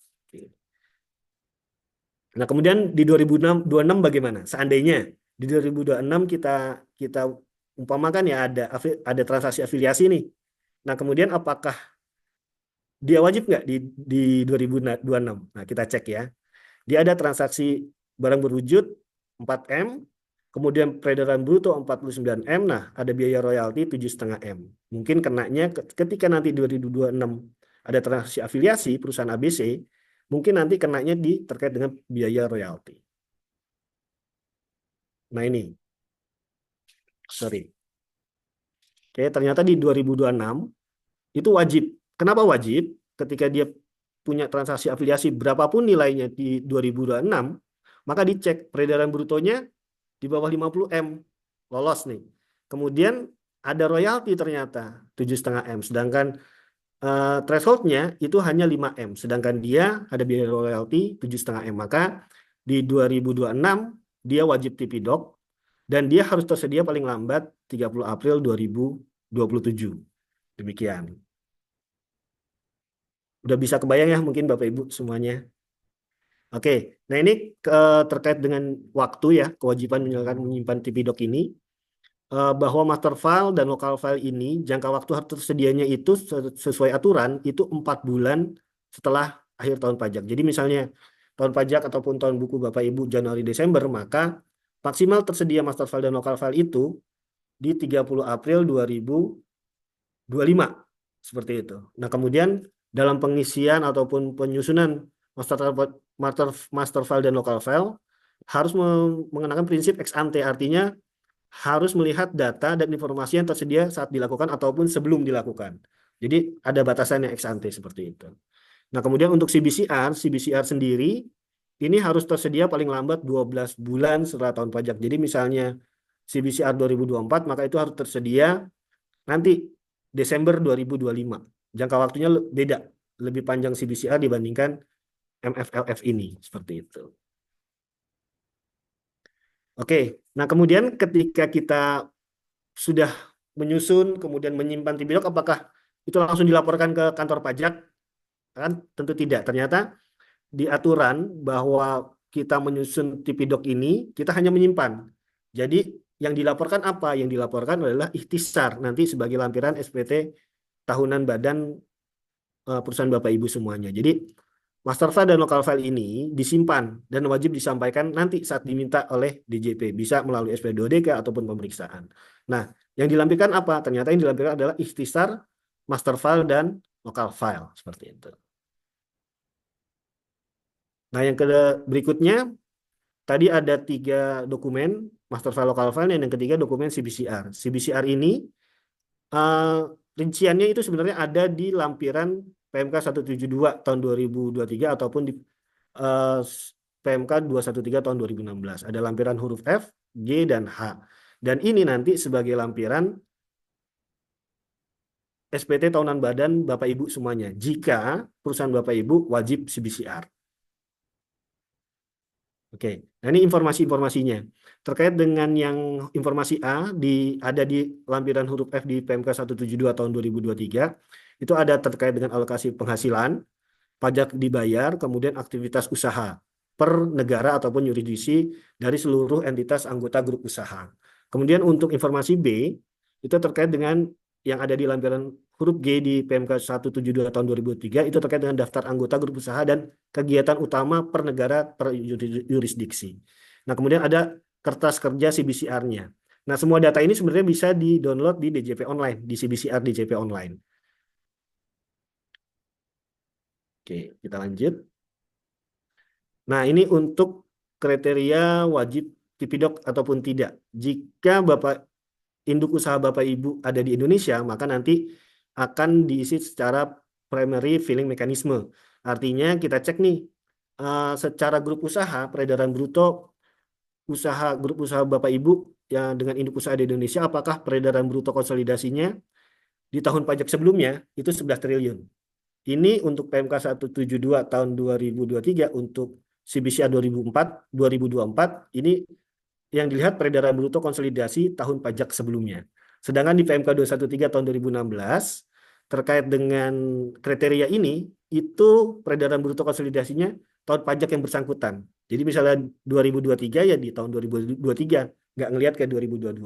Nah, kemudian di 2026 bagaimana? Seandainya di 2026 kita umpamakan ya ada transaksi afiliasi nih. Nah, kemudian apakah dia wajib nggak di 2026? Nah, kita cek ya. Dia ada transaksi barang berwujud 4M, kemudian peredaran bruto 49M, nah ada biaya royalti 7,5M. Mungkin kenanya ketika nanti 2026 ada transaksi afiliasi perusahaan ABC, mungkin nanti kenanya di terkait dengan biaya royalti. Nah ini, sorry. Oke, ternyata di 2026 itu wajib. Kenapa wajib? Ketika dia punya transaksi afiliasi berapapun nilainya di 2026, maka dicek peredaran brutonya di bawah 50 M, lolos nih. Kemudian ada royalti ternyata 7,5 M, sedangkan thresholdnya itu hanya 5 M, sedangkan dia ada biaya royalti 7,5 M. Maka di 2026 dia wajib TP-Doc dan dia harus tersedia paling lambat 30 April 2027. Demikian. Udah bisa kebayang ya mungkin Bapak Ibu semuanya. Oke, nah ini terkait dengan waktu ya, kewajiban menyimpan TP-Doc ini, bahwa master file dan local file ini jangka waktu harus tersedianya itu sesuai aturan itu 4 bulan setelah akhir tahun pajak. Jadi misalnya tahun pajak ataupun tahun buku Bapak Ibu Januari Desember, maka maksimal tersedia master file dan local file itu di 30 April 2025 seperti itu. Nah, kemudian dalam pengisian ataupun penyusunan master master master file dan local file harus mengenakan prinsip ex ante, artinya harus melihat data dan informasi yang tersedia saat dilakukan ataupun sebelum dilakukan. Jadi ada batasannya ex ante seperti itu. Nah, kemudian untuk CBCR sendiri ini harus tersedia paling lambat 12 bulan setelah tahun pajak. Jadi misalnya CBCR 2024 maka itu harus tersedia nanti Desember 2025. Jangka waktunya beda, lebih panjang CBCR dibandingkan MFLF ini, seperti itu. Oke, nah kemudian ketika kita sudah menyusun, kemudian menyimpan TP-Doc, apakah itu langsung dilaporkan ke kantor pajak? Kan tentu tidak. Ternyata di aturan bahwa kita menyusun TP-Doc ini, kita hanya menyimpan. Jadi yang dilaporkan apa? Yang dilaporkan adalah ikhtisar, nanti sebagai lampiran SPT tahunan badan perusahaan Bapak Ibu semuanya. Jadi master file dan local file ini disimpan dan wajib disampaikan nanti saat diminta oleh DJP, bisa melalui SP2DK ataupun pemeriksaan. Nah, yang dilampirkan apa? Ternyata yang dilampirkan adalah ikhtisar, master file, dan local file. Seperti itu. Nah, yang berikutnya, tadi ada 3 dokumen, master file, local file, dan yang ketiga dokumen CBCR. CBCR ini, rinciannya itu sebenarnya ada di lampiran PMK 172 tahun 2023 ataupun di PMK 213 tahun 2016. Ada lampiran huruf F, G, dan H. Dan ini nanti sebagai lampiran SPT tahunan badan Bapak Ibu semuanya. Jika perusahaan Bapak Ibu wajib CBCR. Oke, nah ini informasi-informasinya. Terkait dengan yang informasi A, ada di lampiran huruf F di PMK 172 tahun 2023, itu ada terkait dengan alokasi penghasilan, pajak dibayar, kemudian aktivitas usaha per negara ataupun yurisdiksi dari seluruh entitas anggota grup usaha. Kemudian untuk informasi B, itu terkait dengan yang ada di lampiran huruf G di PMK 172 tahun 2003, itu terkait dengan daftar anggota grup usaha dan kegiatan utama per negara per yurisdiksi. Nah, kemudian ada kertas kerja CBCR-nya. Nah, semua data ini sebenarnya bisa di-download di DJP Online, di CBCR DJP Online. Oke, kita lanjut. Nah, ini untuk kriteria wajib TP-Doc ataupun tidak. Jika Bapak induk usaha Bapak Ibu ada di Indonesia, maka nanti akan diisi secara primary filling mechanism. Artinya kita cek nih, secara grup usaha, peredaran bruto grup usaha Bapak Ibu yang dengan induk usaha di Indonesia, apakah peredaran bruto konsolidasinya di tahun pajak sebelumnya itu 11 triliun. Ini untuk PMK 172 tahun 2023, untuk CBCR 2024, ini yang dilihat peredaran bruto konsolidasi tahun pajak sebelumnya. Sedangkan di PMK 213 tahun 2016, terkait dengan kriteria ini, itu peredaran bruto konsolidasinya tahun pajak yang bersangkutan. Jadi misalnya 2023 ya di tahun 2023, nggak ngelihat ke 2022.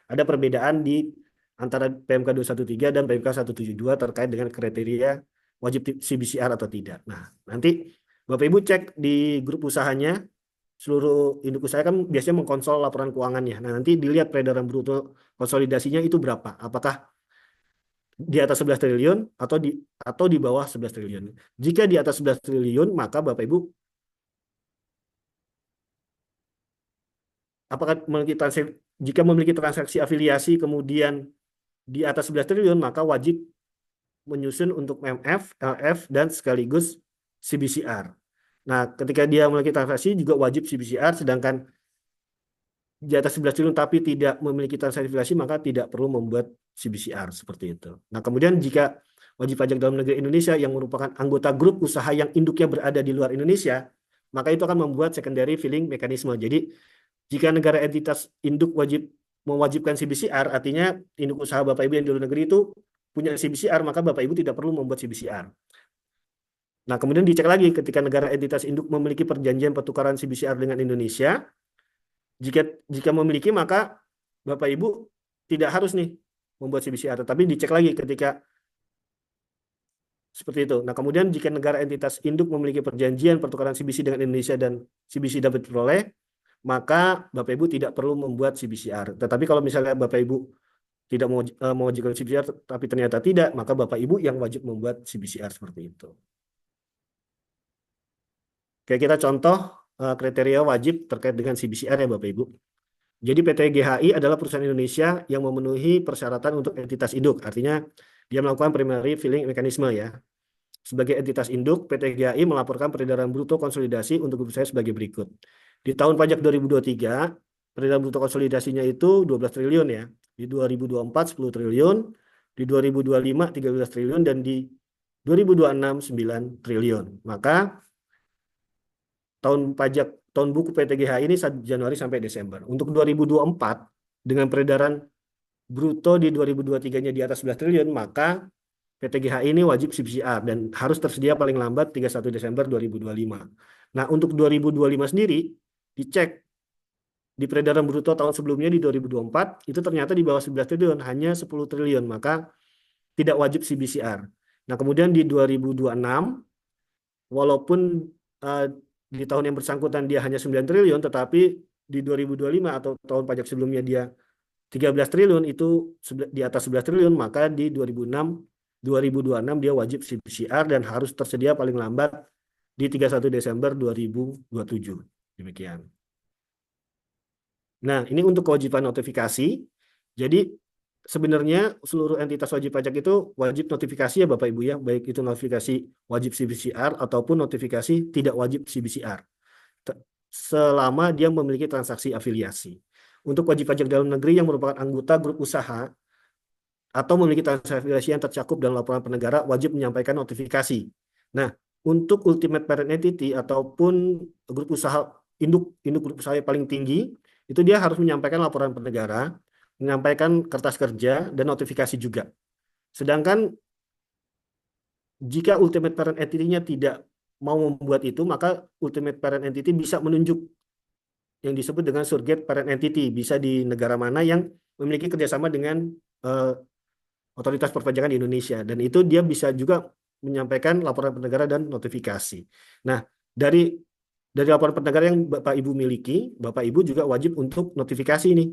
Ada perbedaan di antara PMK 213 dan PMK 172 terkait dengan kriteria wajib CBCR atau tidak. Nah, nanti Bapak Ibu cek di grup usahanya, seluruh induk usaha kan biasanya mengkonsol laporan keuangannya. Nah, nanti dilihat peredaran bruto konsolidasinya itu berapa. Apakah di atas 11 triliun atau di bawah 11 triliun. Jika di atas 11 triliun, maka Bapak Ibu apakah memiliki transaksi, jika memiliki transaksi afiliasi kemudian di atas 11 triliun, maka wajib menyusun untuk MF, LF, dan sekaligus CBCR. Nah, ketika dia memiliki transaksi juga wajib CBCR, sedangkan di atas 11 triliun tapi tidak memiliki transaksi afiliasi, maka tidak perlu membuat CBCR seperti itu. Nah, kemudian jika wajib pajak dalam negeri Indonesia yang merupakan anggota grup usaha yang induknya berada di luar Indonesia, maka itu akan membuat secondary filing mekanisme. Jadi, jika negara entitas induk wajib mewajibkan CBCR, artinya induk usaha Bapak Ibu yang di luar negeri itu punya CBCR, maka Bapak Ibu tidak perlu membuat CBCR. Nah, kemudian dicek lagi ketika negara entitas induk memiliki perjanjian pertukaran CBCR dengan Indonesia, jika jika memiliki maka Bapak Ibu tidak harus nih membuat CBCR, tetapi dicek lagi ketika seperti itu. Nah, kemudian jika negara entitas induk memiliki perjanjian pertukaran CBC dengan Indonesia dan CBC dapat diperoleh, maka Bapak Ibu tidak perlu membuat CBCR. Tetapi kalau misalnya Bapak Ibu tidak mewajibkan CBCR, tapi ternyata tidak, maka Bapak Ibu yang wajib membuat CBCR seperti itu. Oke, kita contoh kriteria wajib terkait dengan CBCR ya Bapak Ibu. Jadi PT GHI adalah perusahaan Indonesia yang memenuhi persyaratan untuk entitas induk. Artinya dia melakukan primary filing mekanisme ya. Sebagai entitas induk, PT GHI melaporkan peredaran bruto konsolidasi untuk grup saya sebagai berikut. Di tahun pajak 2023, peredaran bruto konsolidasinya itu 12 triliun ya. Di 2024 10 triliun, di 2025 13 triliun, dan di 2026 9 triliun. Maka tahun buku PTGH ini 1 Januari sampai Desember. Untuk 2024 dengan peredaran bruto di 2023-nya di atas 11 triliun, maka PTGH ini wajib CBCR dan harus tersedia paling lambat 31 Desember 2025. Nah, untuk 2025 sendiri dicek di peredaran bruto tahun sebelumnya di 2024 itu ternyata di bawah 11 triliun, hanya 10 triliun, maka tidak wajib CBCR. Nah, kemudian di 2026 walaupun uh, di tahun yang bersangkutan dia hanya 9 triliun, tetapi di 2025 atau tahun pajak sebelumnya dia 13 triliun, itu di atas 11 triliun, maka di 2026 dia wajib CBCR dan harus tersedia paling lambat di 31 Desember 2027. Demikian. Nah, ini untuk kewajiban notifikasi. Jadi sebenarnya seluruh entitas wajib pajak itu wajib notifikasi ya Bapak Ibu ya, baik itu notifikasi wajib CBCR ataupun notifikasi tidak wajib CBCR. Selama dia memiliki transaksi afiliasi. Untuk wajib pajak dalam negeri yang merupakan anggota grup usaha atau memiliki transaksi afiliasi yang tercakup dalam laporan penegara wajib menyampaikan notifikasi. Nah, untuk ultimate parent entity ataupun grup usaha induk grup usaha yang paling tinggi, itu dia harus menyampaikan laporan penegara, menyampaikan kertas kerja, dan notifikasi juga. Sedangkan jika ultimate parent entity-nya tidak mau membuat itu, maka ultimate parent entity bisa menunjuk yang disebut dengan surrogate parent entity, bisa di negara mana yang memiliki kerjasama dengan eh, otoritas perpajakan di Indonesia. Dan itu dia bisa juga menyampaikan laporan penegara dan notifikasi. Nah, dari laporan penegara yang Bapak Ibu miliki, Bapak Ibu juga wajib untuk notifikasi nih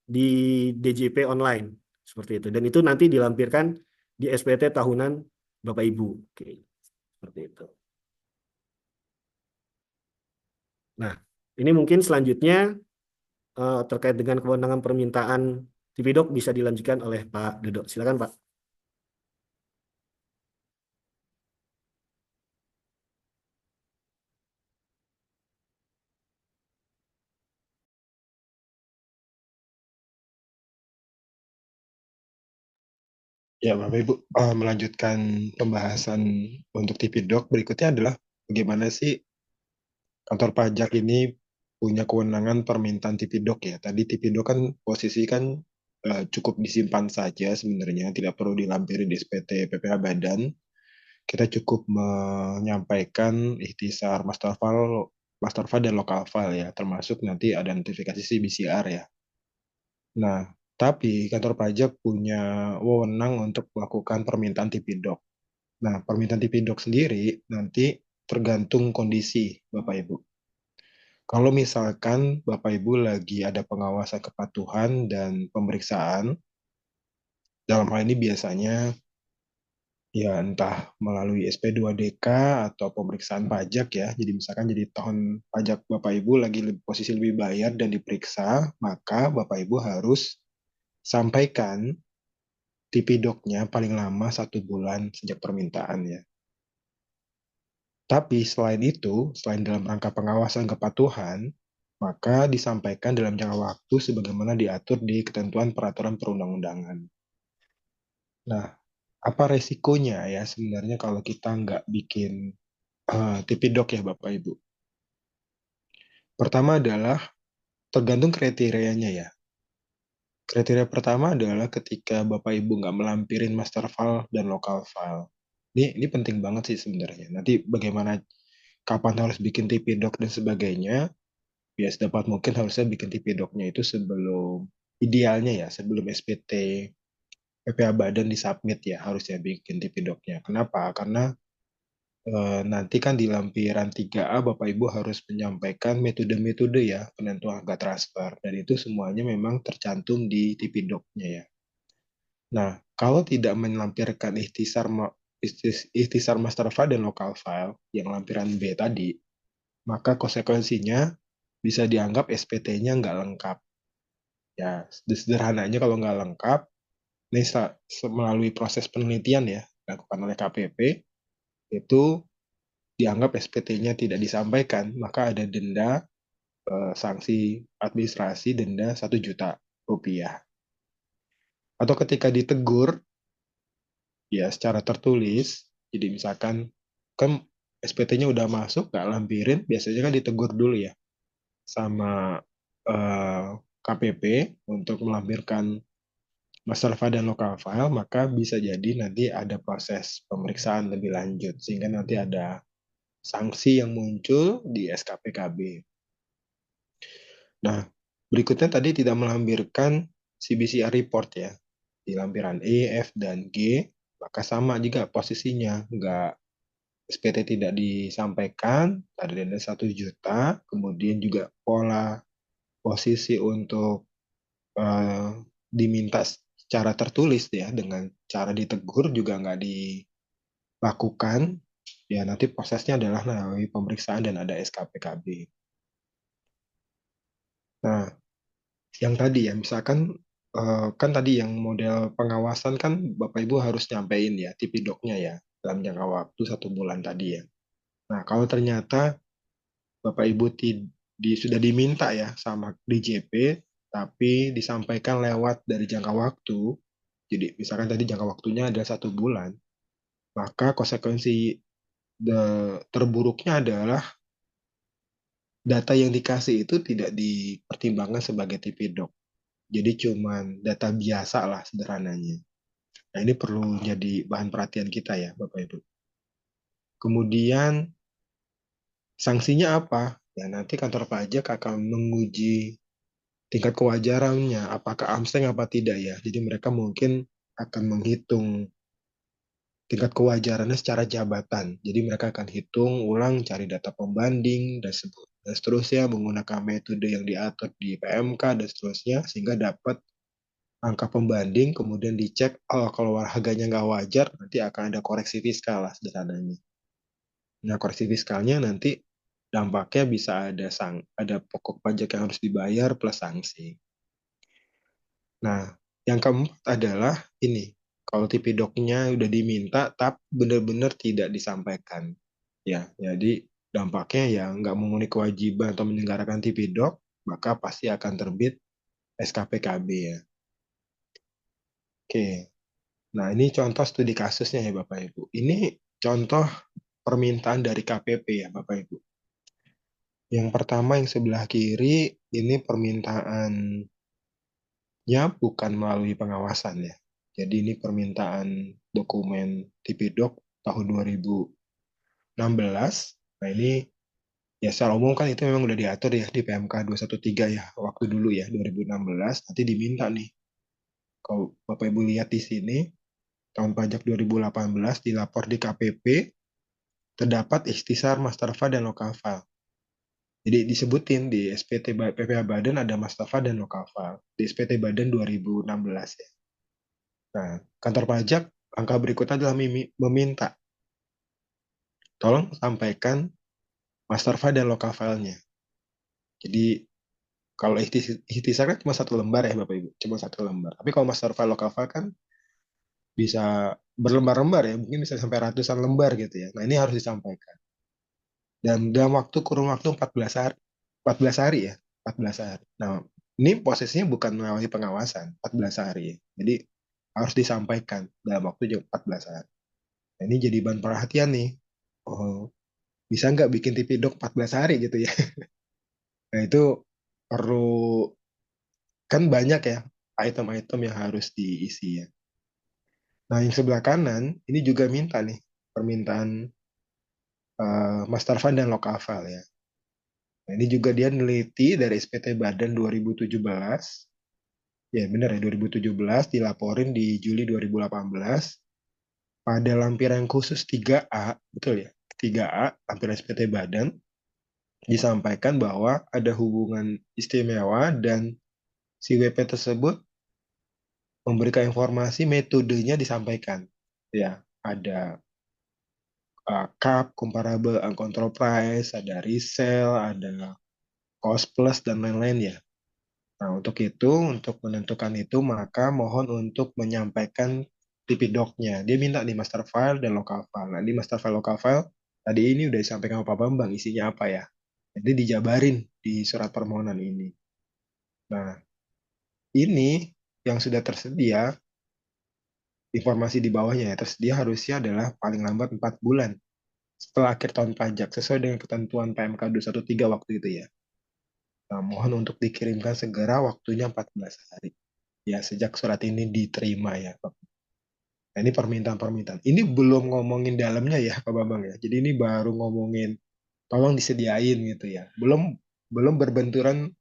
di DJP online seperti itu. Dan itu nanti dilampirkan di SPT tahunan Bapak Ibu. Oke, seperti itu. Nah, ini mungkin selanjutnya terkait dengan kewenangan permintaan TPDoc bisa dilanjutkan oleh Pak Dodo. Silakan Pak. Ya, Bapak Ibu, melanjutkan pembahasan untuk TPDoc berikutnya adalah bagaimana sih kantor pajak ini punya kewenangan permintaan TPDoc ya. Tadi TPDoc kan posisi kan cukup disimpan saja sebenarnya, tidak perlu dilampiri di SPT PPh Badan. Kita cukup menyampaikan ikhtisar master file dan lokal file ya, termasuk nanti ada notifikasi CBCR ya. Nah, tapi kantor pajak punya wewenang untuk melakukan permintaan TPDoc. Nah, permintaan TPDoc sendiri nanti tergantung kondisi, Bapak Ibu. Kalau misalkan Bapak Ibu lagi ada pengawasan kepatuhan dan pemeriksaan, dalam hal ini biasanya Ya entah melalui SP2DK atau pemeriksaan pajak ya. Jadi misalkan jadi tahun pajak Bapak Ibu lagi posisi lebih bayar dan diperiksa, maka Bapak Ibu harus sampaikan TP-Doc-nya paling lama 1 bulan sejak permintaan ya. Tapi selain itu, selain dalam rangka pengawasan kepatuhan, maka disampaikan dalam jangka waktu sebagaimana diatur di ketentuan peraturan perundang-undangan. Nah, apa resikonya ya sebenarnya kalau kita nggak bikin TP-Doc ya Bapak Ibu? Pertama adalah tergantung kriterianya ya. Kriteria pertama adalah ketika Bapak Ibu nggak melampirin master file dan local file. Ini penting banget sih sebenarnya. Nanti bagaimana kapan harus bikin TP-Doc dan sebagainya, ya sedapat mungkin harusnya bikin TP-Doc-nya itu sebelum idealnya ya, sebelum SPT PPh Badan disubmit ya, harusnya bikin TP-Doc-nya. Kenapa? Karena nanti kan di lampiran 3A Bapak Ibu harus menyampaikan metode-metode ya penentuan harga transfer dan itu semuanya memang tercantum di TP-Doc-nya ya. Nah, kalau tidak melampirkan ikhtisar master file dan local file yang lampiran B tadi, maka konsekuensinya bisa dianggap SPT-nya nggak lengkap. Ya, sederhananya kalau nggak lengkap, ini melalui proses penelitian ya, dilakukan oleh KPP, itu dianggap SPT-nya tidak disampaikan, maka ada denda sanksi administrasi denda 1 juta rupiah. Atau ketika ditegur, ya secara tertulis, jadi misalkan kan SPT-nya udah masuk, nggak lampirin, biasanya kan ditegur dulu ya sama KPP untuk melampirkan master file dan local file, maka bisa jadi nanti ada proses pemeriksaan lebih lanjut, sehingga nanti ada sanksi yang muncul di SKPKB. Nah, berikutnya tadi tidak melampirkan CBCR report ya. Di lampiran E, F, dan G, maka sama juga posisinya. Nggak, SPT tidak disampaikan, ada denda 1 juta, kemudian juga pola posisi untuk eh, diminta secara tertulis ya, dengan cara ditegur juga nggak dilakukan, ya nanti prosesnya adalah melalui pemeriksaan dan ada SKPKB. Nah, yang tadi ya, misalkan kan tadi yang model pengawasan kan Bapak Ibu harus nyampein ya TP-Doc-nya ya dalam jangka waktu 1 bulan tadi ya. Nah, kalau ternyata Bapak Ibu sudah diminta ya sama DJP, tapi disampaikan lewat dari jangka waktu, jadi misalkan tadi jangka waktunya ada 1 bulan, maka konsekuensi terburuknya adalah data yang dikasih itu tidak dipertimbangkan sebagai TP-Doc. Jadi cuman data biasa lah sederhananya. Nah, ini perlu jadi bahan perhatian kita ya, Bapak Ibu. Kemudian sanksinya apa? Ya, nanti kantor pajak akan menguji tingkat kewajarannya, apakah AMSENG apa tidak ya. Jadi mereka mungkin akan menghitung tingkat kewajarannya secara jabatan. Jadi mereka akan hitung ulang, cari data pembanding, dan seterusnya menggunakan metode yang diatur di PMK dan seterusnya, sehingga dapat angka pembanding, kemudian dicek, oh kalau harganya nggak wajar, nanti akan ada koreksi fiskal lah sederhananya. Nah, koreksi fiskalnya nanti dampaknya bisa ada pokok pajak yang harus dibayar plus sanksi. Nah, yang keempat adalah ini, kalau TP-Doc-nya udah diminta, tapi benar-benar tidak disampaikan. Ya, jadi dampaknya ya nggak memenuhi kewajiban atau menyelenggarakan TP-Doc, maka pasti akan terbit SKPKB ya. Oke, nah ini contoh studi kasusnya ya Bapak Ibu. Ini contoh permintaan dari KPP ya Bapak Ibu. Yang pertama yang sebelah kiri ini permintaannya bukan melalui pengawasan ya. Jadi ini permintaan dokumen TP-Doc tahun 2016. Nah ini ya secara umum kan itu memang udah diatur ya di PMK 213 ya waktu dulu ya 2016. Nanti diminta nih. Kalau Bapak Ibu lihat di sini tahun pajak 2018 dilapor di KPP terdapat ikhtisar master file dan local file. Jadi disebutin di SPT PPh Badan ada master file dan local file. Di SPT Badan 2016 ya. Nah, kantor pajak langkah berikutnya adalah meminta, tolong sampaikan master file dan local filenya. Jadi kalau ikhtisar kan cuma satu lembar ya Bapak Ibu, cuma satu lembar. Tapi kalau master file local file kan bisa berlembar-lembar ya, mungkin bisa sampai ratusan lembar gitu ya. Nah ini harus disampaikan. Dan dalam kurun waktu 14 hari, 14 hari ya, 14 hari. Nah ini posisinya bukan melalui pengawasan, 14 hari ya. Jadi harus disampaikan dalam waktu 14 hari. Nah, ini jadi bahan perhatian nih. Oh, bisa nggak bikin TV Doc 14 hari gitu ya. Nah itu perlu, kan banyak ya item-item yang harus diisi ya. Nah yang sebelah kanan ini juga minta nih permintaan master file dan local file ya. Nah, ini juga dia neliti dari SPT Badan 2017. Ya benar ya 2017 dilaporin di Juli 2018 pada lampiran khusus 3A, betul ya? 3A lampiran SPT Badan disampaikan bahwa ada hubungan istimewa dan si WP tersebut memberikan informasi metodenya disampaikan. Ya, ada CAP, comparable uncontrol price, ada resell, ada cost plus, dan lain-lain ya. Nah, untuk itu, untuk menentukan itu, maka mohon untuk menyampaikan TP-Doc-nya. Dia minta di master file dan local file. Nah, di master file, local file, tadi ini udah disampaikan sama Pak Bambang, isinya apa ya. Jadi dijabarin di surat permohonan ini. Nah, ini yang sudah tersedia, informasi di bawahnya ya, tersedia harusnya adalah paling lambat 4 bulan setelah akhir tahun pajak, sesuai dengan ketentuan PMK 213 waktu itu ya. Nah, mohon untuk dikirimkan segera, waktunya 14 hari. Ya, sejak surat ini diterima ya, Pak. Nah, ini permintaan-permintaan. Ini belum ngomongin dalamnya ya, Pak Bambang ya. Jadi ini baru ngomongin tolong disediain gitu ya. Belum belum berbenturan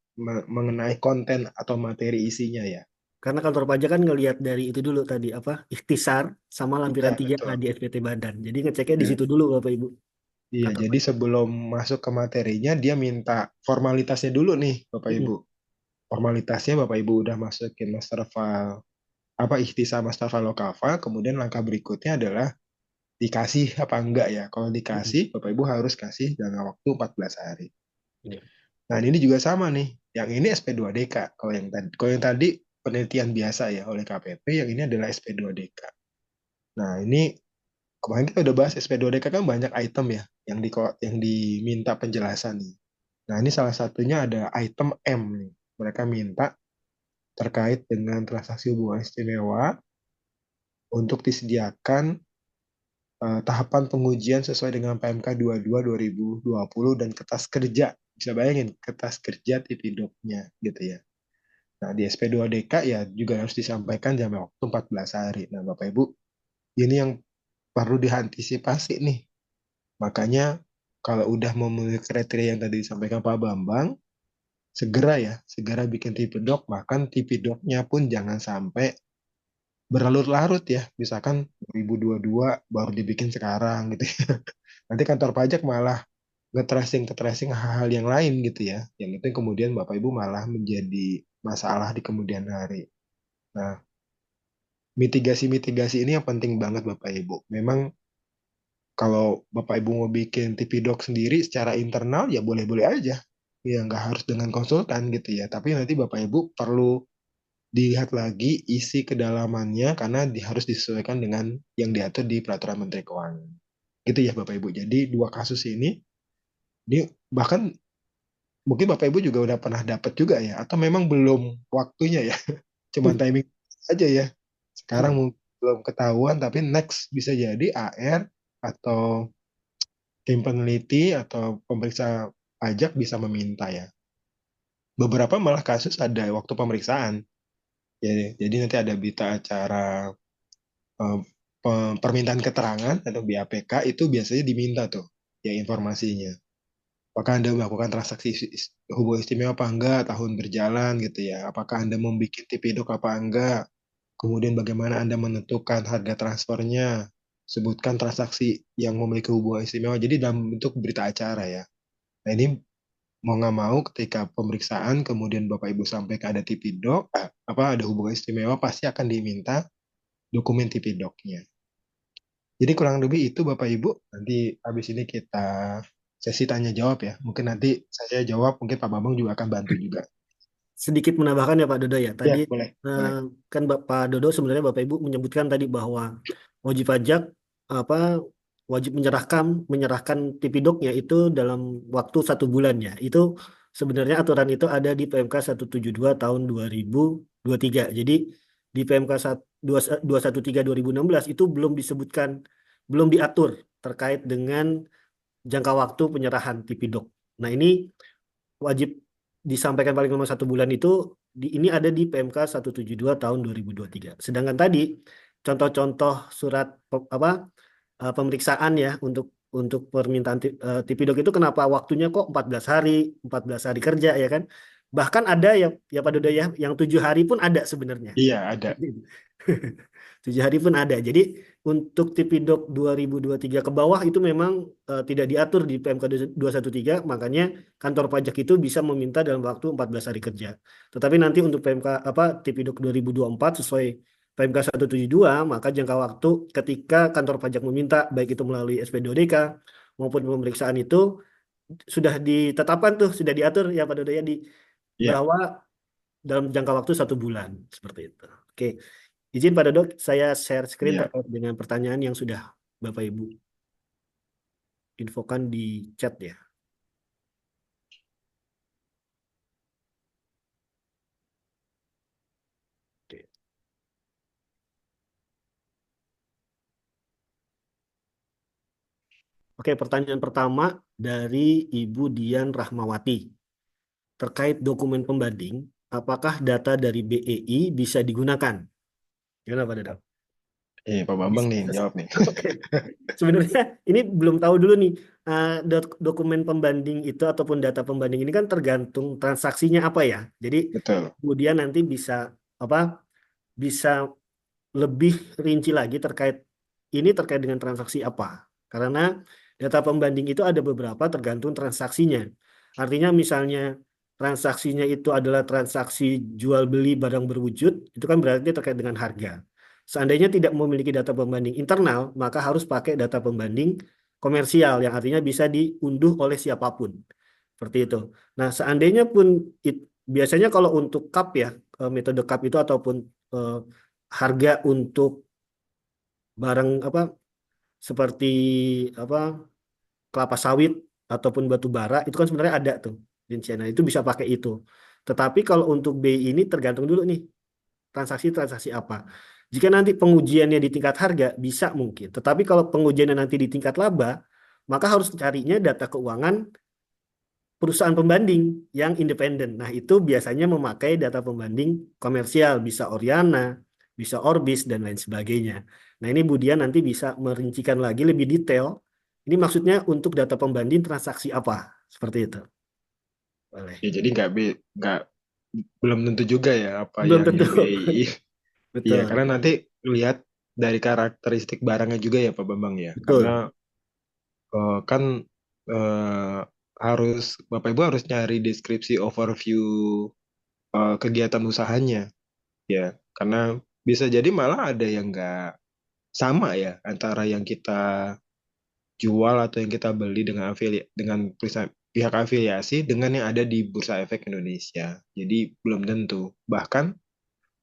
mengenai konten atau materi isinya ya. Karena kantor pajak kan ngelihat dari itu dulu tadi apa ikhtisar sama lampiran Iya, 3A betul. di SPT Badan. Jadi ngeceknya di Ya. situ dulu Bapak Ibu. Iya, Kantor jadi pajak. sebelum masuk ke materinya, dia minta formalitasnya dulu nih, Bapak Ibu. Mm-mm. Formalitasnya Bapak Ibu udah masukin master file, apa ikhtisar master file local file, kemudian langkah berikutnya adalah dikasih apa enggak ya. Kalau Mm-mm. dikasih, Bapak Ibu harus kasih dalam waktu 14 hari. Iya. Nah, ini juga sama nih. Yang ini SP2DK. Kalau yang tadi penelitian biasa ya oleh KPP, yang ini adalah SP2DK. Nah, ini kemarin kita udah bahas SP2DK kan banyak item ya yang diminta penjelasan nih. Nah, ini salah satunya ada item M nih. Mereka minta terkait dengan transaksi hubungan istimewa untuk disediakan tahapan pengujian sesuai dengan PMK 22 2020 dan kertas kerja. Bisa bayangin kertas kerja Tipidoknya gitu ya. Nah, di SP2DK ya juga harus disampaikan jam waktu 14 hari. Nah, Bapak Ibu, ini yang perlu diantisipasi nih. Makanya kalau udah memenuhi kriteria yang tadi disampaikan Pak Bambang, segera ya, segera bikin Tipidok, bahkan Tipidoknya pun jangan sampai berlarut-larut ya. Misalkan 2022 baru dibikin sekarang gitu ya. Nanti kantor pajak malah nge-tracing hal-hal yang lain gitu ya. Yang itu kemudian Bapak Ibu malah menjadi masalah di kemudian hari. Nah, mitigasi-mitigasi ini yang penting banget Bapak Ibu. Memang kalau Bapak Ibu mau bikin TV Doc sendiri secara internal ya boleh-boleh aja. Ya nggak harus dengan konsultan gitu ya. Tapi nanti Bapak Ibu perlu dilihat lagi isi kedalamannya karena harus disesuaikan dengan yang diatur di Peraturan Menteri Keuangan. Gitu ya Bapak Ibu. Jadi dua kasus ini bahkan mungkin Bapak Ibu juga udah pernah dapat juga ya, atau memang belum waktunya ya, cuman timing aja ya. Sekarang Mm. mungkin belum ketahuan, tapi next bisa jadi AR atau tim peneliti atau pemeriksa pajak bisa meminta ya. Beberapa malah kasus ada waktu pemeriksaan. Jadi nanti ada berita acara eh, permintaan keterangan atau BAPK itu biasanya diminta tuh ya informasinya. Apakah Anda melakukan transaksi hubungan istimewa apa enggak, tahun berjalan gitu ya. Apakah Anda membuat TP-Doc apa enggak. Kemudian bagaimana Anda menentukan harga transfernya. Sebutkan transaksi yang memiliki hubungan istimewa. Jadi dalam bentuk berita acara ya. Nah ini mau nggak mau ketika pemeriksaan kemudian Bapak Ibu sampaikan ada TP-Doc, apa ada hubungan istimewa pasti akan diminta dokumen TP-Doc-nya. Jadi kurang lebih itu Bapak Ibu. Nanti habis ini kita sesi tanya jawab ya. Mungkin nanti saya jawab, mungkin Pak Bambang juga akan bantu juga. Sedikit menambahkan ya Pak Dodo ya. Ya, Tadi boleh, eh, boleh. kan Pak Dodo sebenarnya Bapak Ibu menyebutkan tadi bahwa wajib pajak apa wajib menyerahkan tipidoknya itu dalam waktu 1 bulan ya. Itu sebenarnya aturan itu ada di PMK 172 tahun 2023. Jadi di PMK 213 2016 itu belum disebutkan, belum diatur terkait dengan jangka waktu penyerahan tipidok. Nah ini wajib disampaikan paling lama 1 bulan itu ini ada di PMK 172 tahun 2023. Sedangkan tadi contoh-contoh surat pemeriksaan ya untuk permintaan Tipidok itu kenapa waktunya kok 14 hari, 14 hari kerja ya kan? Bahkan ada ya Pak Dodo ya, yang 7 hari pun ada sebenarnya. Iya, ada. 7 hari pun ada. Jadi untuk Tipidok 2023 ke bawah itu memang tidak diatur di PMK 213, makanya kantor pajak itu bisa meminta dalam waktu 14 hari kerja. Tetapi nanti untuk PMK Tipidok 2024 sesuai PMK 172, maka jangka waktu ketika kantor pajak meminta baik itu melalui SP2DK maupun pemeriksaan itu sudah ditetapkan tuh, sudah diatur ya Pak Dodo ya di Iya, bahwa dalam jangka waktu 1 bulan seperti itu. Oke. Izin Pak Dodok, saya share screen iya, terkait dengan pertanyaan yang sudah Bapak Ibu infokan di chat ya. Oke, Oke, pertanyaan pertama dari Ibu Dian Rahmawati. Terkait dokumen pembanding, apakah data dari BEI bisa digunakan? Gimana Pak Dodok? Pak Bambang Bisa. nih yang jawab nih. Oke. Sebenarnya ini belum tahu dulu nih, dokumen pembanding itu ataupun data pembanding ini kan tergantung transaksinya apa ya. Jadi Betul. kemudian nanti apa bisa lebih rinci lagi terkait dengan transaksi apa. Karena data pembanding itu ada beberapa tergantung transaksinya. Artinya misalnya transaksinya itu adalah transaksi jual beli barang berwujud, itu kan berarti terkait dengan harga. Seandainya tidak memiliki data pembanding internal, maka harus pakai data pembanding komersial yang artinya bisa diunduh oleh siapapun. Seperti itu. Nah, seandainya pun biasanya kalau untuk CAP ya, metode CAP itu ataupun eh, harga untuk barang seperti apa kelapa sawit ataupun batu bara itu kan sebenarnya ada tuh rincian. Nah, itu bisa pakai itu. Tetapi kalau untuk BI ini tergantung dulu nih transaksi-transaksi apa. Jika nanti pengujiannya di tingkat harga bisa mungkin. Tetapi kalau pengujiannya nanti di tingkat laba, maka harus carinya data keuangan perusahaan pembanding yang independen. Nah, itu biasanya memakai data pembanding komersial, bisa Oriana, bisa Orbis, dan lain sebagainya. Nah, ini Budian nanti bisa merincikan lagi lebih detail. Ini maksudnya untuk data pembanding transaksi apa? Seperti itu. Boleh. Ya, jadi nggak belum tentu juga ya apa Belum yang tentu. di BI. Iya, karena Betul. nanti lihat dari karakteristik barangnya juga ya Pak Bambang ya. Karena Betul. kan eh, harus Bapak Ibu harus nyari deskripsi overview kegiatan usahanya ya. Karena bisa jadi malah ada yang nggak sama ya antara yang kita jual atau yang kita beli dengan pihak afiliasi dengan yang ada di Bursa Efek Indonesia. Jadi belum tentu. Bahkan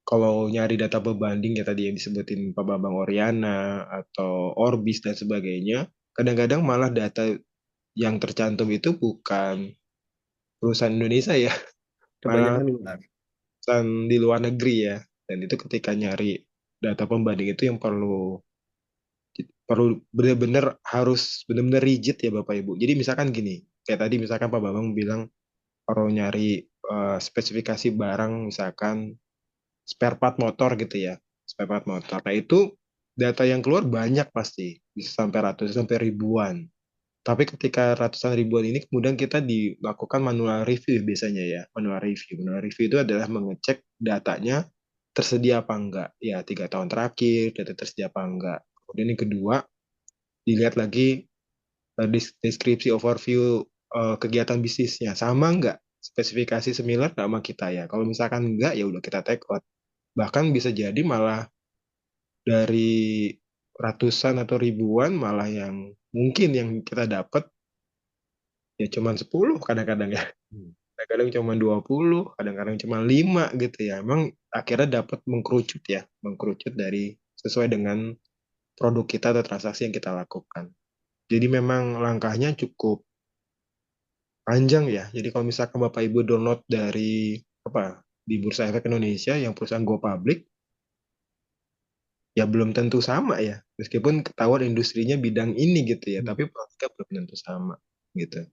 kalau nyari data pembanding ya tadi yang disebutin Pak Bambang Oriana atau Orbis dan sebagainya, kadang-kadang malah data yang tercantum itu bukan perusahaan Indonesia ya, malah Kebanyakan luar. perusahaan di luar negeri ya. Dan itu ketika nyari data pembanding itu yang perlu perlu benar-benar harus benar-benar rigid ya Bapak Ibu. Jadi misalkan gini, kayak tadi misalkan Pak Bambang bilang kalau nyari spesifikasi barang misalkan spare part motor gitu ya, spare part motor. Nah itu data yang keluar banyak pasti, bisa sampai ratusan sampai ribuan. Tapi ketika ratusan ribuan ini kemudian kita dilakukan manual review biasanya ya, manual review. Manual review itu adalah mengecek datanya tersedia apa enggak. Ya, 3 tahun terakhir, data tersedia apa enggak. Kemudian yang kedua, dilihat lagi deskripsi overview kegiatan bisnisnya. Sama enggak? Spesifikasi similar nggak sama kita ya. Kalau misalkan enggak, ya udah kita take out. Bahkan bisa jadi malah dari ratusan atau ribuan, malah yang mungkin yang kita dapat ya cuman 10 kadang-kadang ya. Hmm. Kadang-kadang cuma 20, kadang-kadang cuma 5 gitu ya. Emang akhirnya dapat mengkerucut ya, mengkerucut dari sesuai dengan produk kita atau transaksi yang kita lakukan. Jadi memang langkahnya cukup panjang ya. Jadi kalau misalkan Bapak Ibu download dari apa di Bursa Efek Indonesia yang perusahaan Go Public, ya belum tentu sama ya. Meskipun ketahuan industrinya bidang ini gitu ya, tapi produknya belum tentu sama gitu.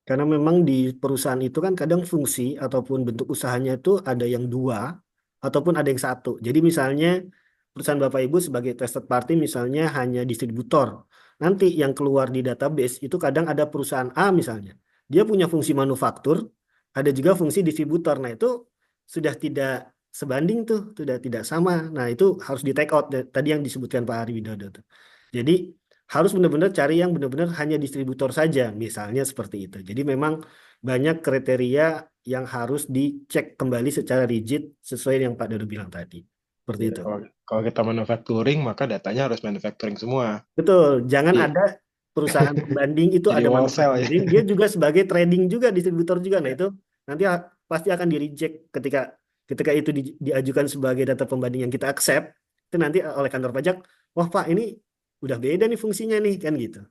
Karena memang di perusahaan itu kan kadang fungsi ataupun bentuk usahanya itu ada yang dua ataupun ada yang satu. Jadi misalnya perusahaan Bapak Ibu sebagai trusted party misalnya hanya distributor. Nanti yang keluar di database itu kadang ada perusahaan A misalnya. Dia punya fungsi manufaktur, ada juga fungsi distributor. Nah itu sudah tidak sebanding tuh, sudah tidak sama. Nah itu harus di take out tadi yang disebutkan Pak Ari Widodo tuh. Jadi harus benar-benar cari yang benar-benar hanya distributor saja, misalnya seperti itu. Jadi memang banyak kriteria yang harus dicek kembali secara rigid sesuai yang Pak Dodo bilang tadi. Seperti Ya, itu. kalau kita manufacturing, maka datanya harus manufacturing semua. Betul, jangan Jadi, ada perusahaan pembanding itu jadi ada wholesale ya. manufacturing, dia juga sebagai trading juga, distributor juga. Nah itu nanti pasti akan di reject ketika ketika itu diajukan sebagai data pembanding yang kita accept, itu nanti oleh kantor pajak, wah Pak ini udah beda nih fungsinya nih kan gitu.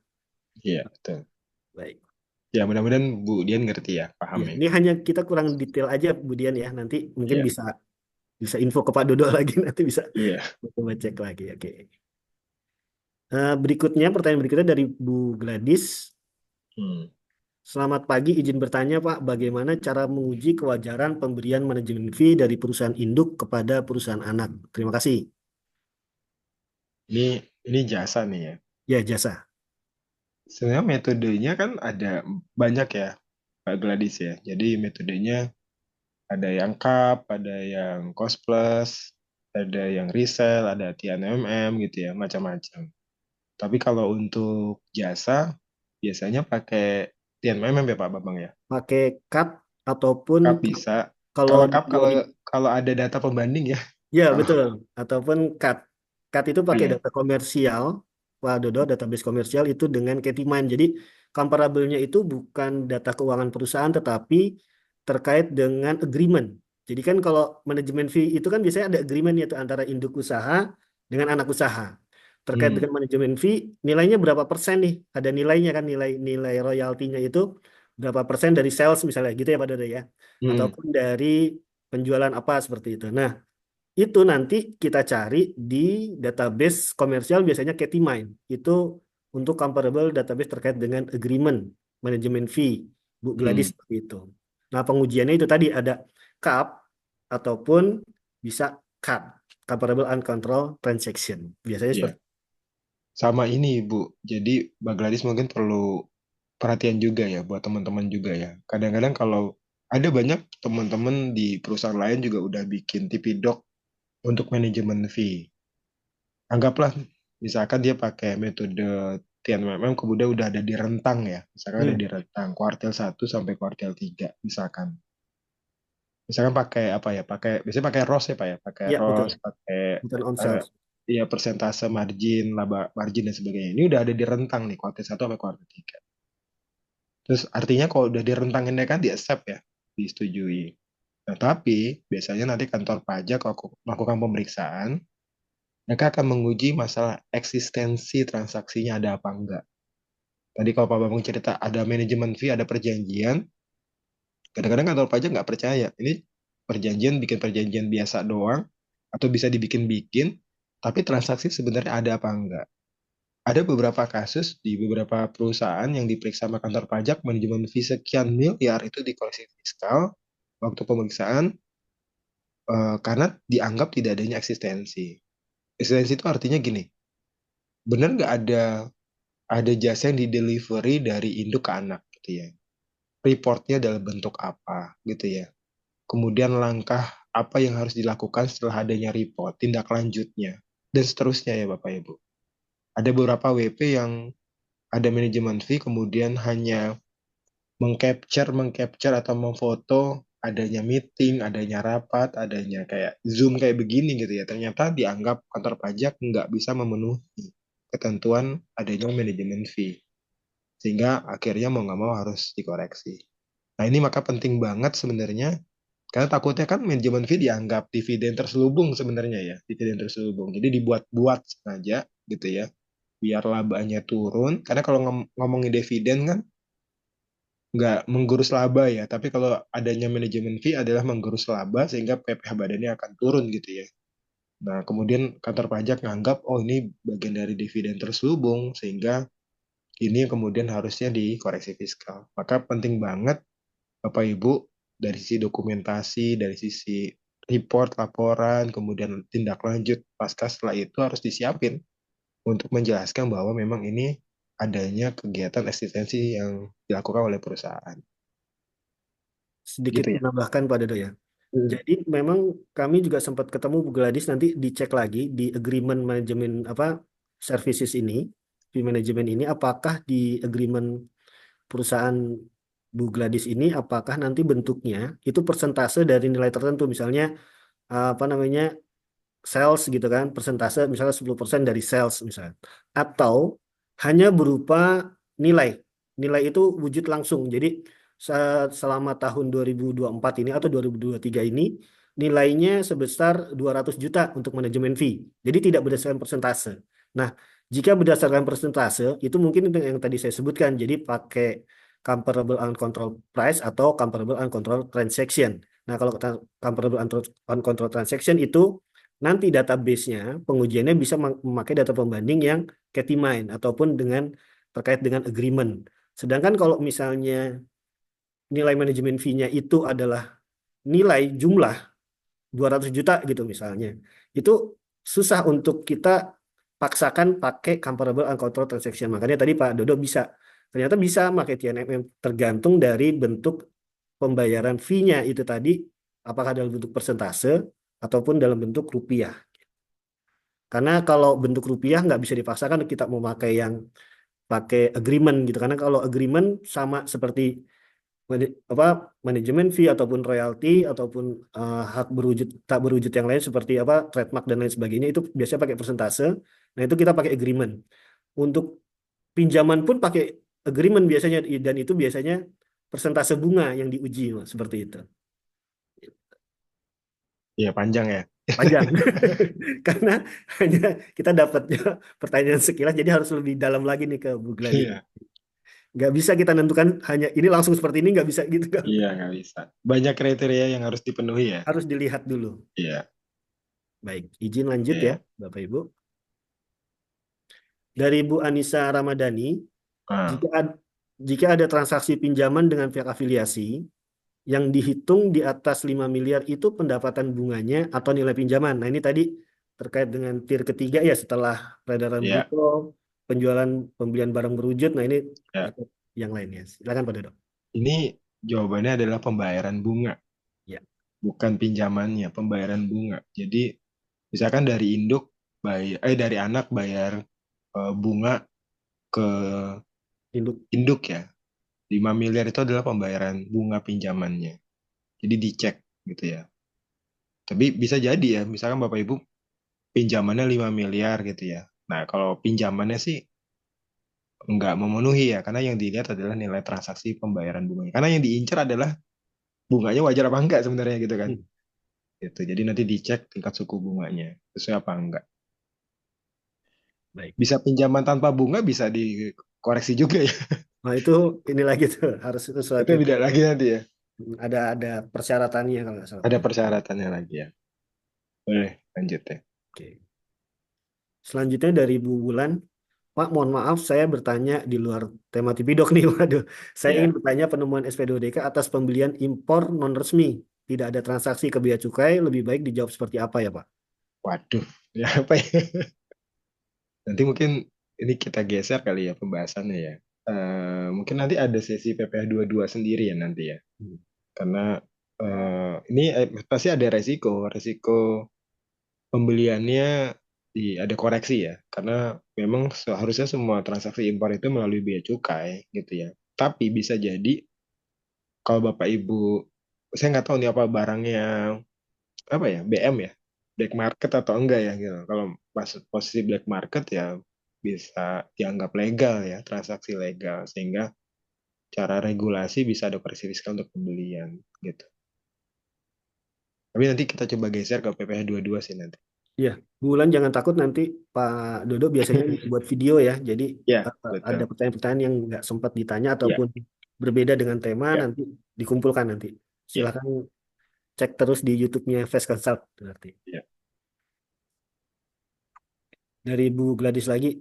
Iya, betul. Baik. Ya, mudah-mudahan Bu Dian ngerti ya, paham Ya, ya. ini hanya kita kurang detail aja, Budian ya. Nanti mungkin Iya, bisa bisa info ke Pak Dodo lagi, nanti bisa iya. coba cek lagi. Oke. Berikutnya, pertanyaan berikutnya dari Bu Gladys. Hmm. Selamat pagi, izin bertanya Pak, bagaimana cara menguji kewajaran pemberian manajemen fee dari perusahaan induk kepada perusahaan anak? Terima kasih. Ini ini jasa nih ya. Ya, jasa. Sebenarnya metodenya kan ada banyak ya, Pak Gladys ya. Jadi metodenya ada yang CAP, ada yang cost plus, ada yang resell, ada TNMM gitu ya, macam-macam. Tapi kalau untuk jasa, biasanya pakai TNMM ya Pak Bambang ya. Pakai CAT ataupun CAP bisa. kalau Kalau di CAP, kalau ada data pembanding ya. ya, Kalau betul. Ataupun CAT. CAT itu pakai iya. data komersial, Pak Dodo, database komersial itu dengan Ketiman. Jadi, comparable-nya itu bukan data keuangan perusahaan, tetapi terkait dengan agreement. Jadi kan kalau manajemen fee itu kan biasanya ada agreement yaitu antara induk usaha dengan anak usaha. Terkait Hmm. dengan manajemen fee, nilainya berapa persen nih? Ada nilainya kan, nilai nilai royaltinya itu berapa persen dari sales misalnya, gitu ya Pak Dodo ya. Hmm. Ataupun dari penjualan apa seperti itu. Nah, itu nanti kita cari di database komersial biasanya Catimine. Itu untuk comparable database terkait dengan agreement, manajemen fee, Bu Gladys Hmm. seperti itu. Nah, pengujiannya itu tadi ada CAP ataupun bisa CUT, comparable uncontrolled transaction. Biasanya Iya. seperti Sama ini Bu. Jadi Mbak Gladys mungkin perlu perhatian juga ya buat teman-teman juga ya. Kadang-kadang kalau ada banyak teman-teman di perusahaan lain juga udah bikin TP-Doc untuk manajemen fee. Anggaplah misalkan dia pakai metode TNMM kemudian udah ada di rentang ya. Misalkan ada Hmm, di rentang kuartil 1 sampai kuartil 3 misalkan. Misalkan pakai apa ya? Biasanya pakai ROS ya Pak ya. Pakai ya betul. ROS, pakai Return on eh, sales. ya persentase margin, laba margin dan sebagainya. Ini udah ada di rentang nih kuartil 1 sampai kuartil 3. Terus artinya kalau udah direntangin kan di accept ya, disetujui. Nah, tapi biasanya nanti kantor pajak kalau melakukan pemeriksaan, mereka akan menguji masalah eksistensi transaksinya ada apa enggak. Tadi kalau Pak Bambang cerita ada manajemen fee, ada perjanjian, kadang-kadang kantor pajak nggak percaya. Ini perjanjian, bikin perjanjian biasa doang, atau bisa dibikin-bikin, tapi transaksi sebenarnya ada apa enggak. Ada beberapa kasus di beberapa perusahaan yang diperiksa sama kantor pajak, manajemen fee sekian miliar itu di koleksi fiskal, waktu pemeriksaan, karena dianggap tidak adanya eksistensi. Eksistensi itu artinya gini, benar nggak ada jasa yang didelivery dari induk ke anak gitu ya. Reportnya dalam bentuk apa gitu ya. Kemudian langkah apa yang harus dilakukan setelah adanya report, tindak lanjutnya, dan seterusnya ya Bapak Ibu. Ada beberapa WP yang ada manajemen fee kemudian hanya mengcapture atau memfoto adanya meeting, adanya rapat, adanya kayak Zoom kayak begini gitu ya, ternyata dianggap kantor pajak nggak bisa memenuhi ketentuan adanya manajemen fee. Sehingga akhirnya mau nggak mau harus dikoreksi. Nah ini maka penting banget sebenarnya, karena takutnya kan manajemen fee dianggap dividen terselubung sebenarnya ya, dividen terselubung. Jadi dibuat-buat sengaja gitu ya, biar labanya turun. Karena kalau ngomongin dividen kan nggak menggerus laba ya, tapi kalau adanya manajemen fee adalah menggerus laba sehingga PPh badannya akan turun gitu ya. Nah, kemudian kantor pajak nganggap, oh ini bagian dari dividen terselubung, sehingga ini kemudian harusnya dikoreksi fiskal. Maka penting banget Bapak Ibu dari sisi dokumentasi, dari sisi report, laporan, kemudian tindak lanjut pasca setelah itu harus disiapin untuk menjelaskan bahwa memang ini adanya kegiatan eksistensi yang dilakukan oleh perusahaan. Sedikit Gitu ya. menambahkan Pak Dodo ya. Hmm. Jadi memang kami juga sempat ketemu Bu Gladys, nanti dicek lagi di agreement manajemen apa services ini, di manajemen ini apakah di agreement perusahaan Bu Gladys ini apakah nanti bentuknya itu persentase dari nilai tertentu, misalnya apa namanya, sales gitu kan, persentase misalnya 10% dari sales misalnya, atau hanya berupa nilai. Nilai itu wujud langsung. Jadi selama tahun 2024 ini atau 2023 ini nilainya sebesar 200 juta untuk manajemen fee. Jadi tidak berdasarkan persentase. Nah, jika berdasarkan persentase itu mungkin itu yang tadi saya sebutkan. Jadi pakai comparable uncontrolled price atau comparable uncontrolled transaction. Nah, kalau kita comparable uncontrolled transaction itu nanti database-nya, pengujiannya bisa memakai data pembanding yang Cat-mine ataupun dengan terkait dengan agreement. Sedangkan kalau misalnya nilai manajemen fee-nya itu adalah nilai jumlah 200 juta gitu misalnya, itu susah untuk kita paksakan pakai comparable uncontrolled transaction. Makanya tadi Pak Dodo bisa, ternyata bisa pakai TNMM tergantung dari bentuk pembayaran fee-nya itu tadi, apakah dalam bentuk persentase ataupun dalam bentuk rupiah. Karena kalau bentuk rupiah nggak bisa dipaksakan kita mau pakai yang pakai agreement gitu. Karena kalau agreement sama seperti apa manajemen fee ataupun royalti ataupun hak berwujud tak berwujud yang lain seperti apa trademark dan lain sebagainya itu biasanya pakai persentase. Nah itu kita pakai agreement. Untuk pinjaman pun pakai agreement biasanya dan itu biasanya persentase bunga yang diuji Mas, seperti itu. Iya, panjang ya. Panjang. Karena hanya kita dapatnya pertanyaan sekilas jadi harus lebih dalam lagi nih ke Bu Gladys. Iya, Nggak bisa kita nentukan hanya ini langsung seperti ini, nggak bisa gitu kan. iya nggak bisa. Banyak kriteria yang harus dipenuhi ya. Harus dilihat dulu. Iya, Baik, izin lanjut ya, iya. Bapak Ibu. Dari Bu Anissa Ramadhani, Ah, jika jika ada transaksi pinjaman dengan pihak afiliasi yang dihitung di atas 5 miliar itu pendapatan bunganya atau nilai pinjaman. Nah, ini tadi terkait dengan tier ketiga ya setelah peredaran iya, bruto, penjualan pembelian barang berwujud. Nah, ini ya. ikut yang lainnya. Silakan Pak Dodo. Ini jawabannya adalah pembayaran bunga, Ya, bukan pinjamannya, pembayaran bunga. Jadi misalkan dari dari anak bayar bunga ke induk. induk ya. 5 miliar itu adalah pembayaran bunga pinjamannya. Jadi dicek gitu ya. Tapi bisa jadi ya, misalkan Bapak Ibu pinjamannya 5 miliar gitu ya. Nah, kalau pinjamannya sih nggak memenuhi ya, karena yang dilihat adalah nilai transaksi pembayaran bunganya. Karena yang diincar adalah bunganya wajar apa enggak sebenarnya gitu kan. Hmm, Gitu. Jadi nanti dicek tingkat suku bunganya sesuai apa enggak. baik. Bisa pinjaman tanpa bunga bisa dikoreksi juga ya. Nah, itu ini lagi tuh harus Itu sesuatu yang beda lagi nanti ya. ada persyaratannya kalau nggak salah. Ada persyaratannya lagi ya. Boleh lanjut ya. Oke. Selanjutnya dari Bu Wulan, Pak, mohon maaf saya bertanya di luar tema Tipidok nih. Waduh, saya ingin Ya, bertanya penemuan SP2DK atas pembelian impor non resmi. Tidak ada transaksi ke bea cukai, lebih baik dijawab seperti apa ya, Pak? waduh. Ya apa ya? Nanti mungkin ini kita geser kali ya pembahasannya ya. Mungkin nanti ada sesi PPh 22 sendiri ya nanti ya. Hmm. Karena ini pasti ada resiko, resiko pembeliannya ada koreksi ya. Karena memang seharusnya semua transaksi impor itu melalui bea cukai gitu ya. Tapi bisa jadi kalau Bapak Ibu saya nggak tahu nih apa barangnya apa ya, BM ya, black market atau enggak ya gitu. Kalau pas posisi black market ya bisa dianggap legal ya, transaksi legal, sehingga cara regulasi bisa ada pressure fiskal untuk pembelian gitu. Tapi nanti kita coba geser ke PPh dua sih nanti. Ya, Bulan jangan takut nanti Pak Dodo biasanya buat video ya. Jadi Ya, ada betul. pertanyaan-pertanyaan yang nggak sempat ditanya Ya, ataupun berbeda dengan tema ya, nanti dikumpulkan nanti. ya, Silakan cek terus di YouTube-nya Fast Consult berarti. ya. Dari Bu Gladys lagi,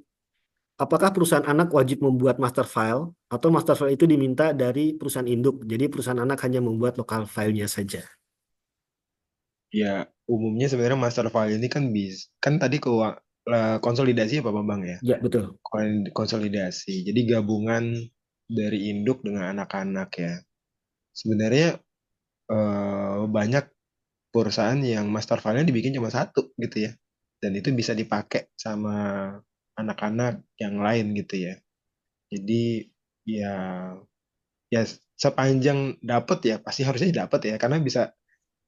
apakah perusahaan anak wajib membuat master file atau master file itu diminta dari perusahaan induk? Jadi perusahaan anak hanya membuat lokal filenya saja. Ya, umumnya sebenarnya master file ini kan kan tadi konsolidasi ya Pak Bambang ya. Ya, betul. Konsolidasi. Jadi gabungan dari induk dengan anak-anak ya. Sebenarnya banyak perusahaan yang master file-nya dibikin cuma satu gitu ya. Dan itu bisa dipakai sama anak-anak yang lain gitu ya. Jadi ya ya sepanjang dapat ya pasti harusnya dapat ya, karena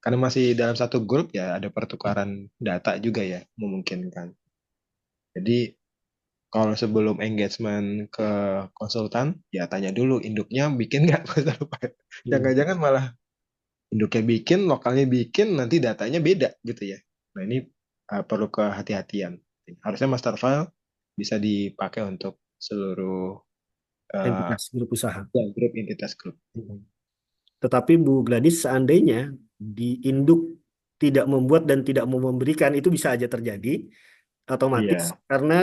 karena masih dalam satu grup ya ada pertukaran data juga ya memungkinkan. Jadi kalau sebelum engagement ke konsultan ya tanya dulu induknya bikin nggak master file. Hmm. Jangan-jangan malah induknya bikin, lokalnya bikin, nanti datanya beda gitu ya. Nah ini perlu kehati-hatian. Harusnya master file bisa dipakai untuk seluruh uh, Entitas grup usaha. grup entitas grup. Hmm. Tetapi Bu Gladys, seandainya di induk tidak membuat dan tidak mau memberikan, itu bisa aja terjadi otomatis Iya, karena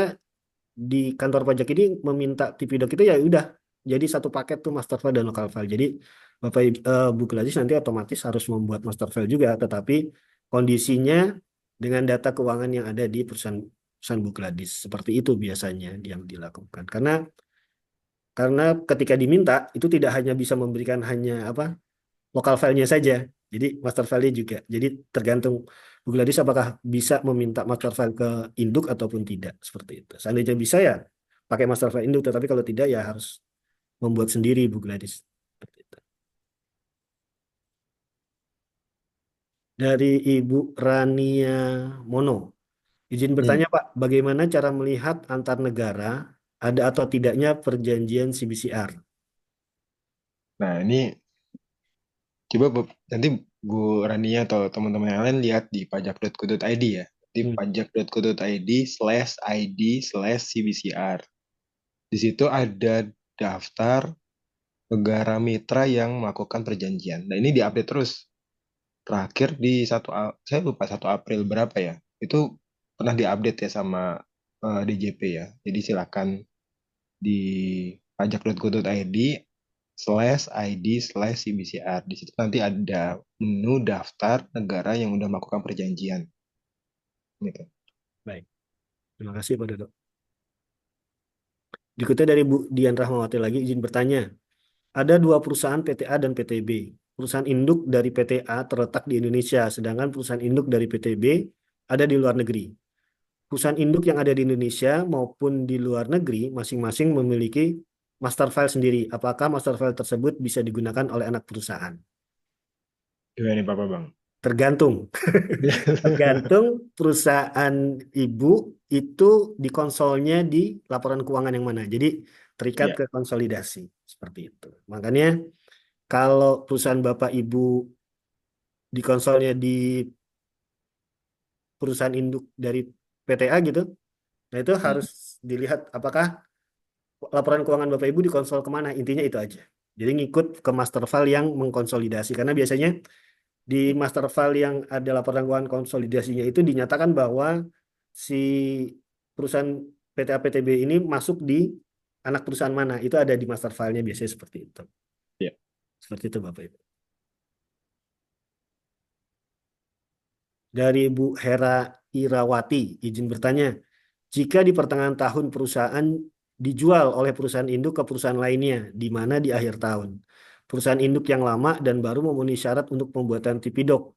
di kantor pajak ini meminta TP-Doc itu ya udah jadi satu paket tuh master file dan local file. Jadi Bu Gladys nanti otomatis harus membuat master file juga, tetapi kondisinya dengan data keuangan yang ada di perusahaan Bu Gladys. Seperti itu biasanya yang dilakukan. Karena ketika diminta itu tidak hanya bisa memberikan hanya apa lokal filenya saja. Jadi master file juga. Jadi tergantung Bu Gladys apakah bisa meminta master file ke induk ataupun tidak. Seperti itu. Seandainya bisa ya pakai master file induk. Tetapi kalau tidak ya harus membuat sendiri Bu Gladys. Seperti itu. Dari Ibu Rania Mono. Izin hmm. bertanya Pak, bagaimana cara melihat antar negara ada atau tidaknya perjanjian CBCR? Nah ini coba nanti Bu Rania atau teman-teman yang lain lihat di pajak.go.id ya. Di Hmm. pajak.go.id/id/CBCR. Di situ ada daftar negara mitra yang melakukan perjanjian. Nah ini diupdate terus. Terakhir di saya lupa 1 April berapa ya. Itu pernah diupdate ya sama DJP ya. Jadi silakan di pajak.go.id/id/CBCR. Di situ nanti ada menu daftar negara yang udah melakukan perjanjian. Gitu. Baik, terima kasih Pak Dodo. Berikutnya dari Bu Dian Rahmawati lagi izin bertanya. Ada dua perusahaan PTA dan PTB. Perusahaan induk dari PTA terletak di Indonesia, sedangkan perusahaan induk dari PTB ada di luar negeri. Perusahaan induk yang ada di Indonesia maupun di luar negeri masing-masing memiliki master file sendiri. Apakah master file tersebut bisa digunakan oleh anak perusahaan? Gimana nih Bapak Bang? Tergantung. Tergantung perusahaan ibu itu di konsolnya di laporan keuangan yang mana. Jadi terikat Ya, ke konsolidasi seperti itu. Makanya kalau perusahaan bapak ibu di konsolnya di perusahaan induk dari PTA gitu, nah itu hmm, harus dilihat apakah laporan keuangan bapak ibu di konsol kemana. Intinya itu aja. Jadi ngikut ke master file yang mengkonsolidasi. Karena biasanya di master file yang ada laporan keuangan konsolidasinya itu dinyatakan bahwa si perusahaan PTA PTB ini masuk di anak perusahaan mana. Itu ada di master filenya biasanya seperti itu. ya. Seperti itu Bapak Ibu. Dari Bu Hera Irawati, izin bertanya, jika di pertengahan tahun perusahaan dijual oleh perusahaan induk ke perusahaan lainnya, di mana di akhir tahun, perusahaan induk yang lama dan baru memenuhi syarat untuk pembuatan TP-Doc.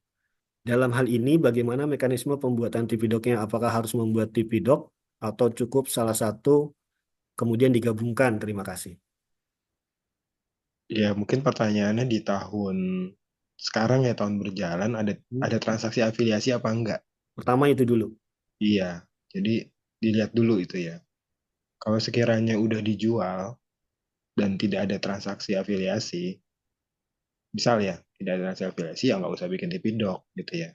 Dalam hal ini, bagaimana mekanisme pembuatan TP-Doc-nya? Apakah harus membuat TP-Doc atau cukup salah satu kemudian digabungkan? Terima kasih. Ya, mungkin pertanyaannya di tahun sekarang ya tahun berjalan Hmm. ada transaksi afiliasi apa enggak. Pertama itu dulu. Iya, jadi dilihat dulu itu ya. Kalau sekiranya udah dijual dan tidak ada transaksi afiliasi, misal ya tidak ada transaksi afiliasi ya nggak usah bikin TV doc gitu ya.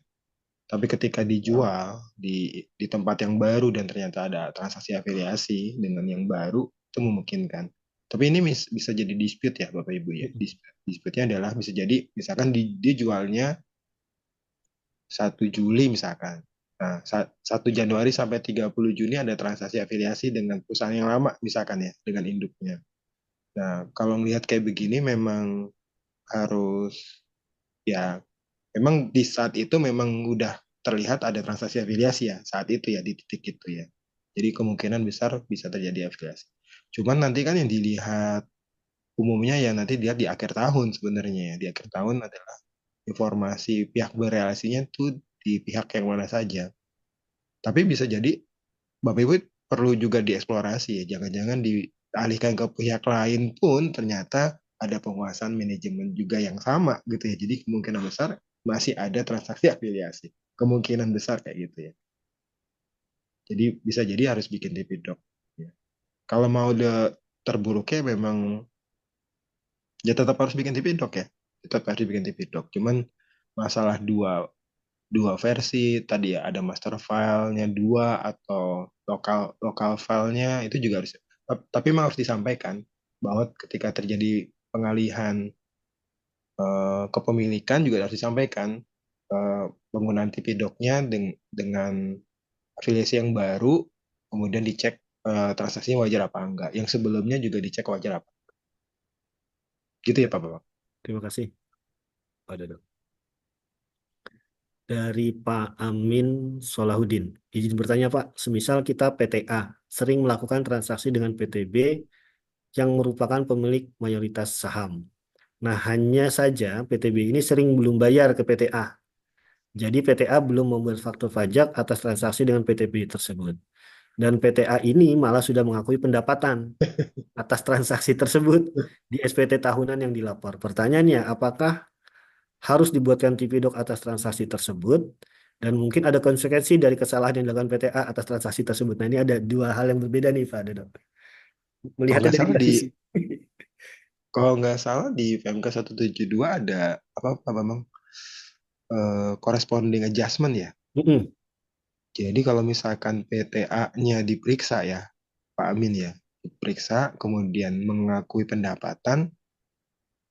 Tapi ketika dijual di tempat yang baru dan ternyata ada transaksi afiliasi dengan yang baru, itu memungkinkan. Tapi ini bisa jadi dispute ya Bapak Ibu ya. Mm-mm. Dispute-nya adalah bisa jadi misalkan dia jualnya 1 Juli misalkan. Nah, 1 Januari sampai 30 Juni ada transaksi afiliasi dengan perusahaan yang lama misalkan ya, dengan induknya. Nah, kalau melihat kayak begini memang harus ya memang di saat itu memang udah terlihat ada transaksi afiliasi ya saat itu ya di titik itu ya. Jadi kemungkinan besar bisa terjadi afiliasi. Cuman nanti kan yang dilihat umumnya ya nanti dia di akhir tahun sebenarnya ya. Di akhir tahun adalah informasi pihak berelasinya tuh di pihak yang mana saja. Tapi bisa jadi Bapak Ibu perlu juga dieksplorasi ya. Jangan-jangan dialihkan ke pihak lain pun ternyata ada penguasaan manajemen juga yang sama gitu ya. Jadi kemungkinan besar masih ada transaksi afiliasi. Kemungkinan besar kayak gitu ya. Jadi bisa jadi harus bikin TV doc. Ya. Kalau mau terburuknya memang ya tetap harus bikin TV doc ya. Tetap harus bikin TV doc. Cuman masalah dua dua versi tadi ya ada master filenya dua atau lokal lokal filenya itu juga harus tapi memang harus disampaikan bahwa ketika terjadi pengalihan kepemilikan juga harus disampaikan penggunaan TV doc-nya dengan afiliasi yang baru kemudian dicek transaksinya wajar apa enggak yang sebelumnya juga dicek wajar apa gitu ya Ya, Pak Bapak. terima kasih, Pak Dodo. Dari Pak Amin Solahuddin. Izin bertanya, Pak. Semisal kita PTA sering melakukan transaksi dengan PTB yang merupakan pemilik mayoritas saham. Nah, hanya saja PTB ini sering belum bayar ke PTA. Jadi PTA belum membuat faktur pajak atas transaksi dengan PTB tersebut. Dan PTA ini malah sudah mengakui pendapatan atas transaksi tersebut di SPT tahunan yang dilapor. Pertanyaannya, apakah harus dibuatkan TV Doc atas transaksi tersebut? Dan mungkin ada konsekuensi dari kesalahan yang dilakukan PTA atas transaksi tersebut. Nah, ini ada dua hal yang berbeda nih, Pak Dodo. Kalau Melihatnya nggak dari salah dua di sisi. kalau nggak salah di PMK 172 ada apa Bang corresponding adjustment ya. Mm-mm. Jadi kalau misalkan PTA-nya diperiksa ya, Pak Amin ya, diperiksa kemudian mengakui pendapatan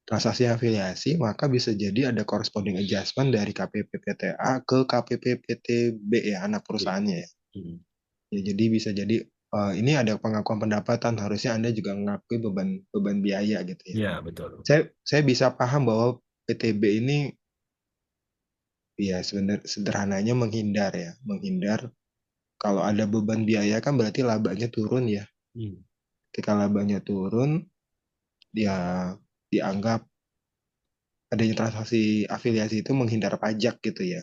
transaksi afiliasi, maka bisa jadi ada corresponding adjustment dari KPP PTA ke KPP PTB ya, anak Iya. perusahaannya ya. Mm. Ya, jadi bisa jadi ini ada pengakuan pendapatan, harusnya Anda juga mengakui beban beban biaya gitu ya. Ya, betul. Saya bisa paham bahwa PTB ini ya sebenarnya sederhananya menghindar ya, menghindar kalau ada beban biaya kan berarti labanya turun ya. Mm. Ketika labanya turun, ya dianggap adanya transaksi afiliasi itu menghindar pajak gitu ya.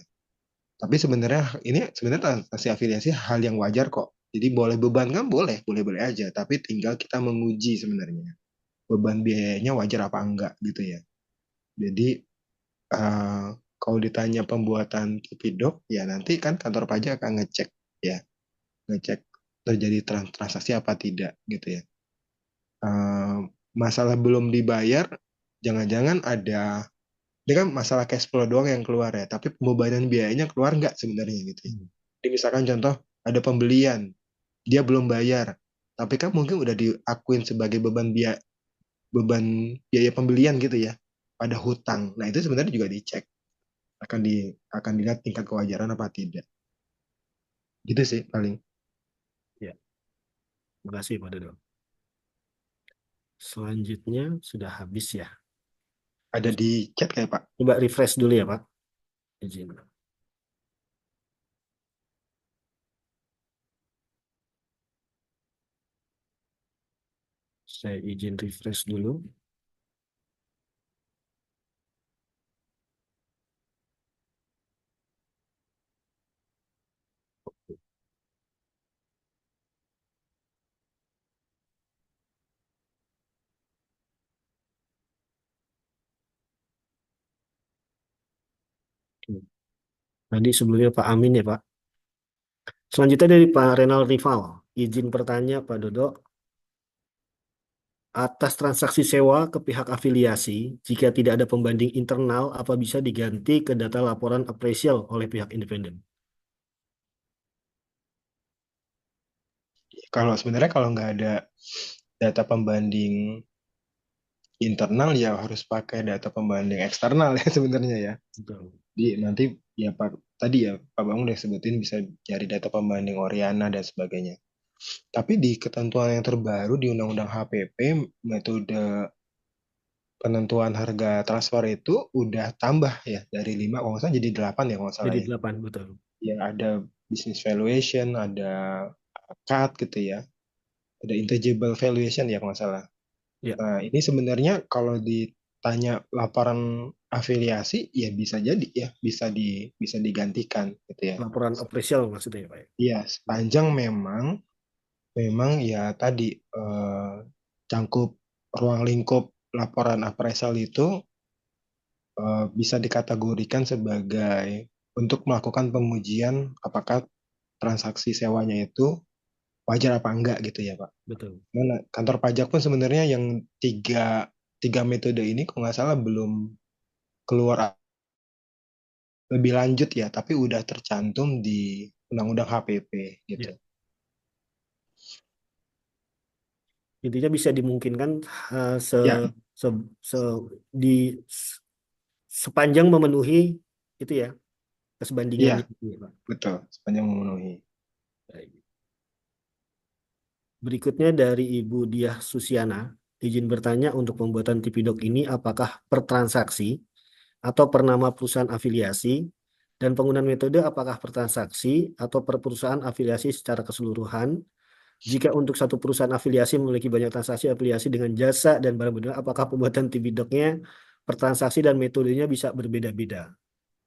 Tapi sebenarnya ini sebenarnya transaksi afiliasi hal yang wajar kok. Jadi boleh beban kan boleh, boleh-boleh aja. Tapi tinggal kita menguji sebenarnya beban biayanya wajar apa enggak gitu ya. Jadi kalau ditanya pembuatan Tipidoc, ya nanti kan kantor pajak akan ngecek ya, ngecek terjadi transaksi apa tidak gitu ya. Eh, Masalah belum dibayar, jangan-jangan ada, ini kan masalah cash flow doang yang keluar ya, tapi pembebanan biayanya keluar nggak sebenarnya gitu ya. Mm. Jadi misalkan contoh, ada pembelian, dia belum bayar, tapi kan mungkin udah diakuin sebagai beban biaya pembelian gitu ya, pada hutang. Nah itu sebenarnya juga dicek, akan dilihat tingkat kewajaran apa tidak. Gitu sih paling. Ya, terima kasih, Pak Dodo. Selanjutnya sudah habis ya. Ada di chat kayak Pak. Coba refresh dulu ya, Pak. Izin. Saya izin refresh dulu. Tadi sebelumnya Pak Amin ya Pak. Selanjutnya dari Pak Renal Rival. Izin bertanya Pak Dodo, atas transaksi sewa ke pihak afiliasi, jika tidak ada pembanding internal, apa bisa diganti ke data laporan appraisal oleh pihak independen? Kalau sebenarnya kalau nggak ada data pembanding internal ya harus pakai data pembanding eksternal ya sebenarnya ya. Betul. Jadi nanti ya Pak tadi ya Pak Bang udah sebutin bisa cari data pembanding Oriana dan sebagainya. Tapi di ketentuan yang terbaru di Undang-Undang HPP metode penentuan harga transfer itu udah tambah ya dari 5 kalau nggak salah jadi 8 ya kalau nggak salah Jadi ya. 8, betul. Ya ada business valuation, ada CAD gitu ya, ada intangible valuation ya kalau nggak salah. Ya, Nah, ini sebenarnya kalau ditanya laporan afiliasi ya bisa jadi ya bisa digantikan gitu ya. laporan appraisal maksudnya ya Pak ya. Iya, sepanjang memang memang ya tadi cangkup ruang lingkup laporan appraisal itu bisa dikategorikan sebagai untuk melakukan pengujian apakah transaksi sewanya itu wajar apa enggak gitu ya Pak. Betul. Mana kantor pajak pun sebenarnya yang tiga tiga metode ini kalau nggak salah belum keluar lebih lanjut ya, tapi udah tercantum di Undang-Undang HPP gitu. Ya. Intinya bisa dimungkinkan se, Ya, se, se, di sepanjang memenuhi itu ya, iya kesebandingannya gitu ya, Pak. betul sepanjang memenuhi. Baik. Berikutnya dari Ibu Diah Susiana, izin bertanya untuk pembuatan Tipidok ini apakah per transaksi atau per nama perusahaan afiliasi dan penggunaan metode apakah per transaksi atau per perusahaan afiliasi secara keseluruhan. Jika untuk satu perusahaan afiliasi memiliki banyak transaksi afiliasi dengan jasa dan barang benar, apakah pembuatan Tipidoknya per transaksi dan metodenya bisa berbeda-beda?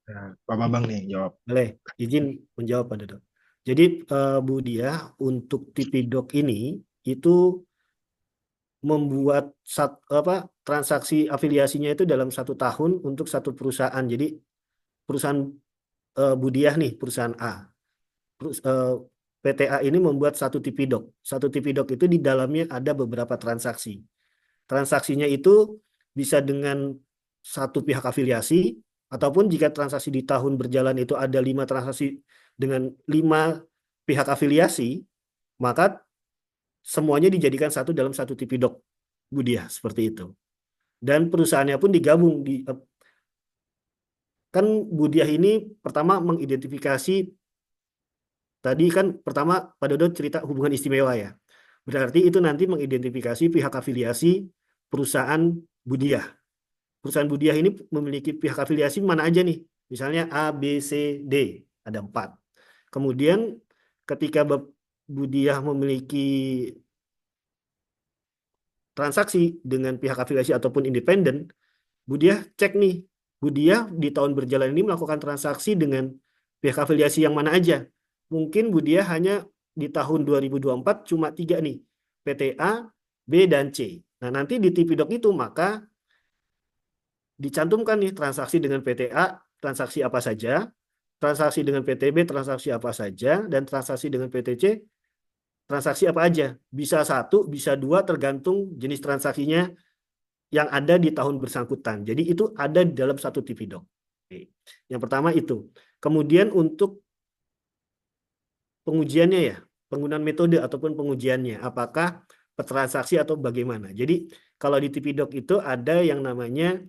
Nah, Pak Bambang nih jawab. Boleh, izin menjawab Pak Dodo. Jadi Bu Diah, untuk Tipidok ini itu membuat transaksi afiliasinya itu dalam 1 tahun untuk satu perusahaan. Jadi perusahaan Bu Diah nih, perusahaan A. PTA ini membuat satu Tipidok. Satu Tipidok itu di dalamnya ada beberapa transaksi. Transaksinya itu bisa dengan satu pihak afiliasi, ataupun jika transaksi di tahun berjalan itu ada 5 transaksi dengan 5 pihak afiliasi, maka semuanya dijadikan satu dalam satu Tipidok Budiah seperti itu. Dan perusahaannya pun digabung kan Budiah ini pertama mengidentifikasi tadi kan pertama Pak Dodo cerita hubungan istimewa ya. Berarti itu nanti mengidentifikasi pihak afiliasi perusahaan Budiah. Perusahaan Budiah ini memiliki pihak afiliasi mana aja nih? Misalnya A, B, C, D. Ada 4. Kemudian ketika Budiah memiliki transaksi dengan pihak afiliasi ataupun independen, Budiah cek nih. Budiah di tahun berjalan ini melakukan transaksi dengan pihak afiliasi yang mana aja. Mungkin Budiah hanya di tahun 2024 cuma 3 nih. PTA, B, dan C. Nah, nanti di Tipidok itu maka dicantumkan nih transaksi dengan PTA, transaksi apa saja, transaksi dengan PTB, transaksi apa saja, dan transaksi dengan PTC, transaksi apa aja. Bisa satu, bisa dua, tergantung jenis transaksinya yang ada di tahun bersangkutan. Jadi itu ada di dalam satu Tipidok. Oke. Yang pertama itu. Kemudian untuk pengujiannya ya, penggunaan metode ataupun pengujiannya, apakah transaksi atau bagaimana. Jadi kalau di Tipidok itu ada yang namanya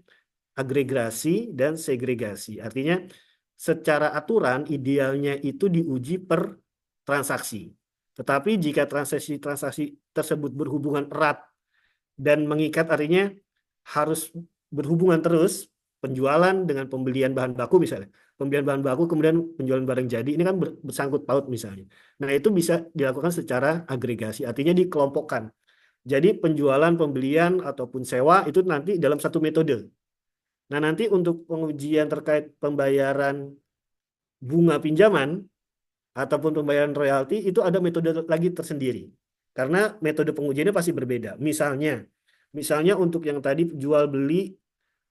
agregasi dan segregasi. Artinya secara aturan idealnya itu diuji per transaksi. Tetapi jika transaksi-transaksi tersebut berhubungan erat dan mengikat artinya harus berhubungan terus penjualan dengan pembelian bahan baku misalnya. Pembelian bahan baku kemudian penjualan barang jadi ini kan bersangkut paut misalnya. Nah, itu bisa dilakukan secara agregasi, artinya dikelompokkan. Jadi penjualan, pembelian ataupun sewa itu nanti dalam satu metode. Nah, nanti untuk pengujian terkait pembayaran bunga pinjaman ataupun pembayaran royalti itu ada metode lagi tersendiri. Karena metode pengujiannya pasti berbeda. Misalnya untuk yang tadi jual beli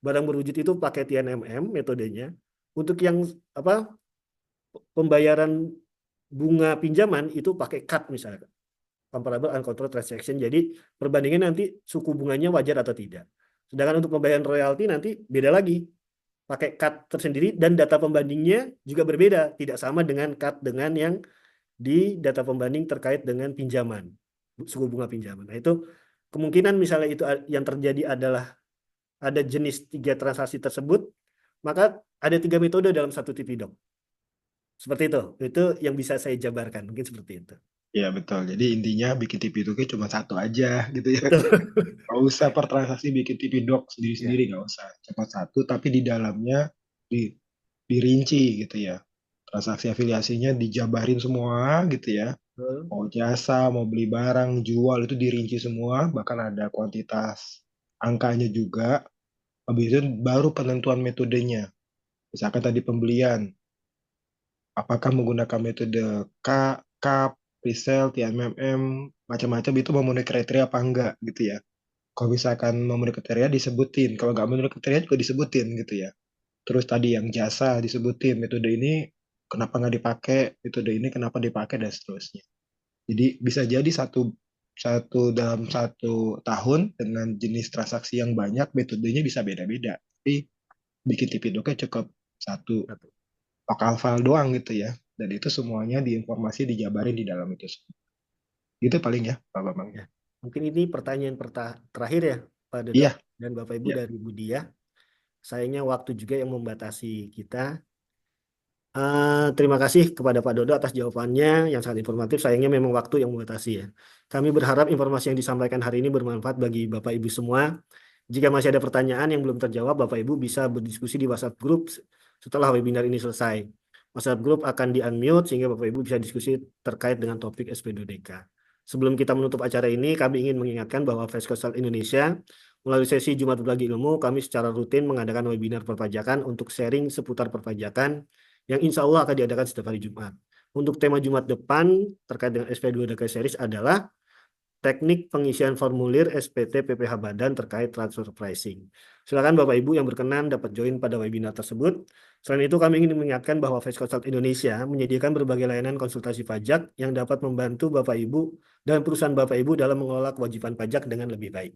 barang berwujud itu pakai TNMM metodenya. Untuk yang apa pembayaran bunga pinjaman itu pakai CAT misalnya, comparable uncontrolled transaction. Jadi perbandingan nanti suku bunganya wajar atau tidak. Sedangkan untuk pembayaran royalti nanti beda lagi, pakai CAT tersendiri dan data pembandingnya juga berbeda, tidak sama dengan CAT dengan yang di data pembanding terkait dengan pinjaman, suku bunga pinjaman. Nah, itu kemungkinan misalnya itu yang terjadi adalah ada jenis tiga transaksi tersebut, maka ada tiga metode dalam satu TP-Doc. Seperti itu. Itu yang bisa saya jabarkan. Mungkin seperti itu. Ya betul. Jadi intinya bikin TP2K cuma satu aja gitu ya. Betul. Nggak usah per transaksi bikin TP doc Ya. sendiri-sendiri, nggak usah. Cepat satu, tapi di dalamnya di, dirinci gitu ya. Transaksi afiliasinya dijabarin semua gitu ya. Betul. Mau jasa, mau beli barang, jual itu dirinci semua, bahkan ada kuantitas angkanya juga. Habis itu baru penentuan metodenya. Misalkan tadi pembelian, apakah menggunakan metode K, CAP, presale, TMMM, macam-macam itu memenuhi kriteria apa enggak gitu ya. Kalau misalkan memenuhi kriteria disebutin, kalau nggak memenuhi kriteria juga disebutin gitu ya. Terus tadi yang jasa disebutin, metode ini kenapa nggak dipakai, metode ini kenapa dipakai dan seterusnya. Jadi bisa jadi satu satu dalam satu tahun dengan jenis transaksi yang banyak, metodenya bisa beda-beda. Tapi bikin TP-Doc cukup satu Satu. lokal file doang gitu ya. Dan itu semuanya diinformasi dijabarin di dalam itu. Gitu paling ya, Pak Bambang. Ya. Mungkin ini pertanyaan terakhir ya, Pak Dodo Iya, dan Bapak Ibu iya, dari Budia. Sayangnya waktu juga yang membatasi kita. Terima kasih kepada Pak Dodo atas jawabannya yang sangat informatif. Sayangnya memang waktu yang membatasi ya. Kami berharap informasi yang disampaikan hari ini bermanfaat bagi Bapak Ibu semua. Jika masih ada pertanyaan yang belum terjawab, Bapak Ibu bisa berdiskusi di WhatsApp Group setelah webinar ini selesai. WhatsApp Group akan di-unmute sehingga Bapak Ibu bisa diskusi terkait dengan topik SP2DK. Sebelum kita menutup acara ini, kami ingin mengingatkan bahwa First Consult Indonesia melalui sesi Jumat Berbagi Ilmu, kami secara rutin mengadakan webinar perpajakan untuk sharing seputar perpajakan yang insya Allah akan diadakan setiap hari Jumat. Untuk tema Jumat depan terkait dengan SP2DK Series adalah teknik pengisian formulir SPT PPH Badan terkait transfer pricing. Silakan Bapak Ibu yang berkenan dapat join pada webinar tersebut. Selain itu, kami ingin mengingatkan bahwa Face Consult Indonesia menyediakan berbagai layanan konsultasi pajak yang dapat membantu Bapak Ibu dan perusahaan Bapak Ibu dalam mengelola kewajiban pajak dengan lebih baik.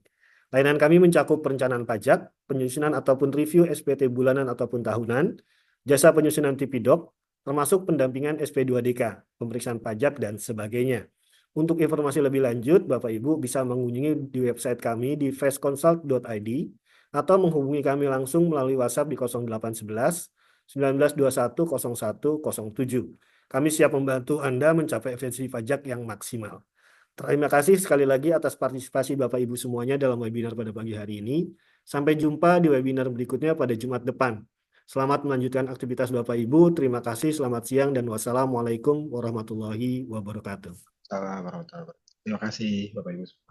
Layanan kami mencakup perencanaan pajak, penyusunan ataupun review SPT bulanan ataupun tahunan, jasa penyusunan TP-Doc, termasuk pendampingan SP2DK, pemeriksaan pajak, dan sebagainya. Untuk informasi lebih lanjut, Bapak Ibu bisa mengunjungi di website kami di fastconsult.id atau menghubungi kami langsung melalui WhatsApp di 0811 1921 0107. Kami siap membantu Anda mencapai efisiensi pajak yang maksimal. Terima kasih sekali lagi atas partisipasi Bapak Ibu semuanya dalam webinar pada pagi hari ini. Sampai jumpa di webinar berikutnya pada Jumat depan. Selamat melanjutkan aktivitas Bapak Ibu. Terima kasih, selamat siang, dan wassalamualaikum warahmatullahi wabarakatuh. salam warahmatullahi wabarakatuh. Terima kasih Bapak Ibu semua.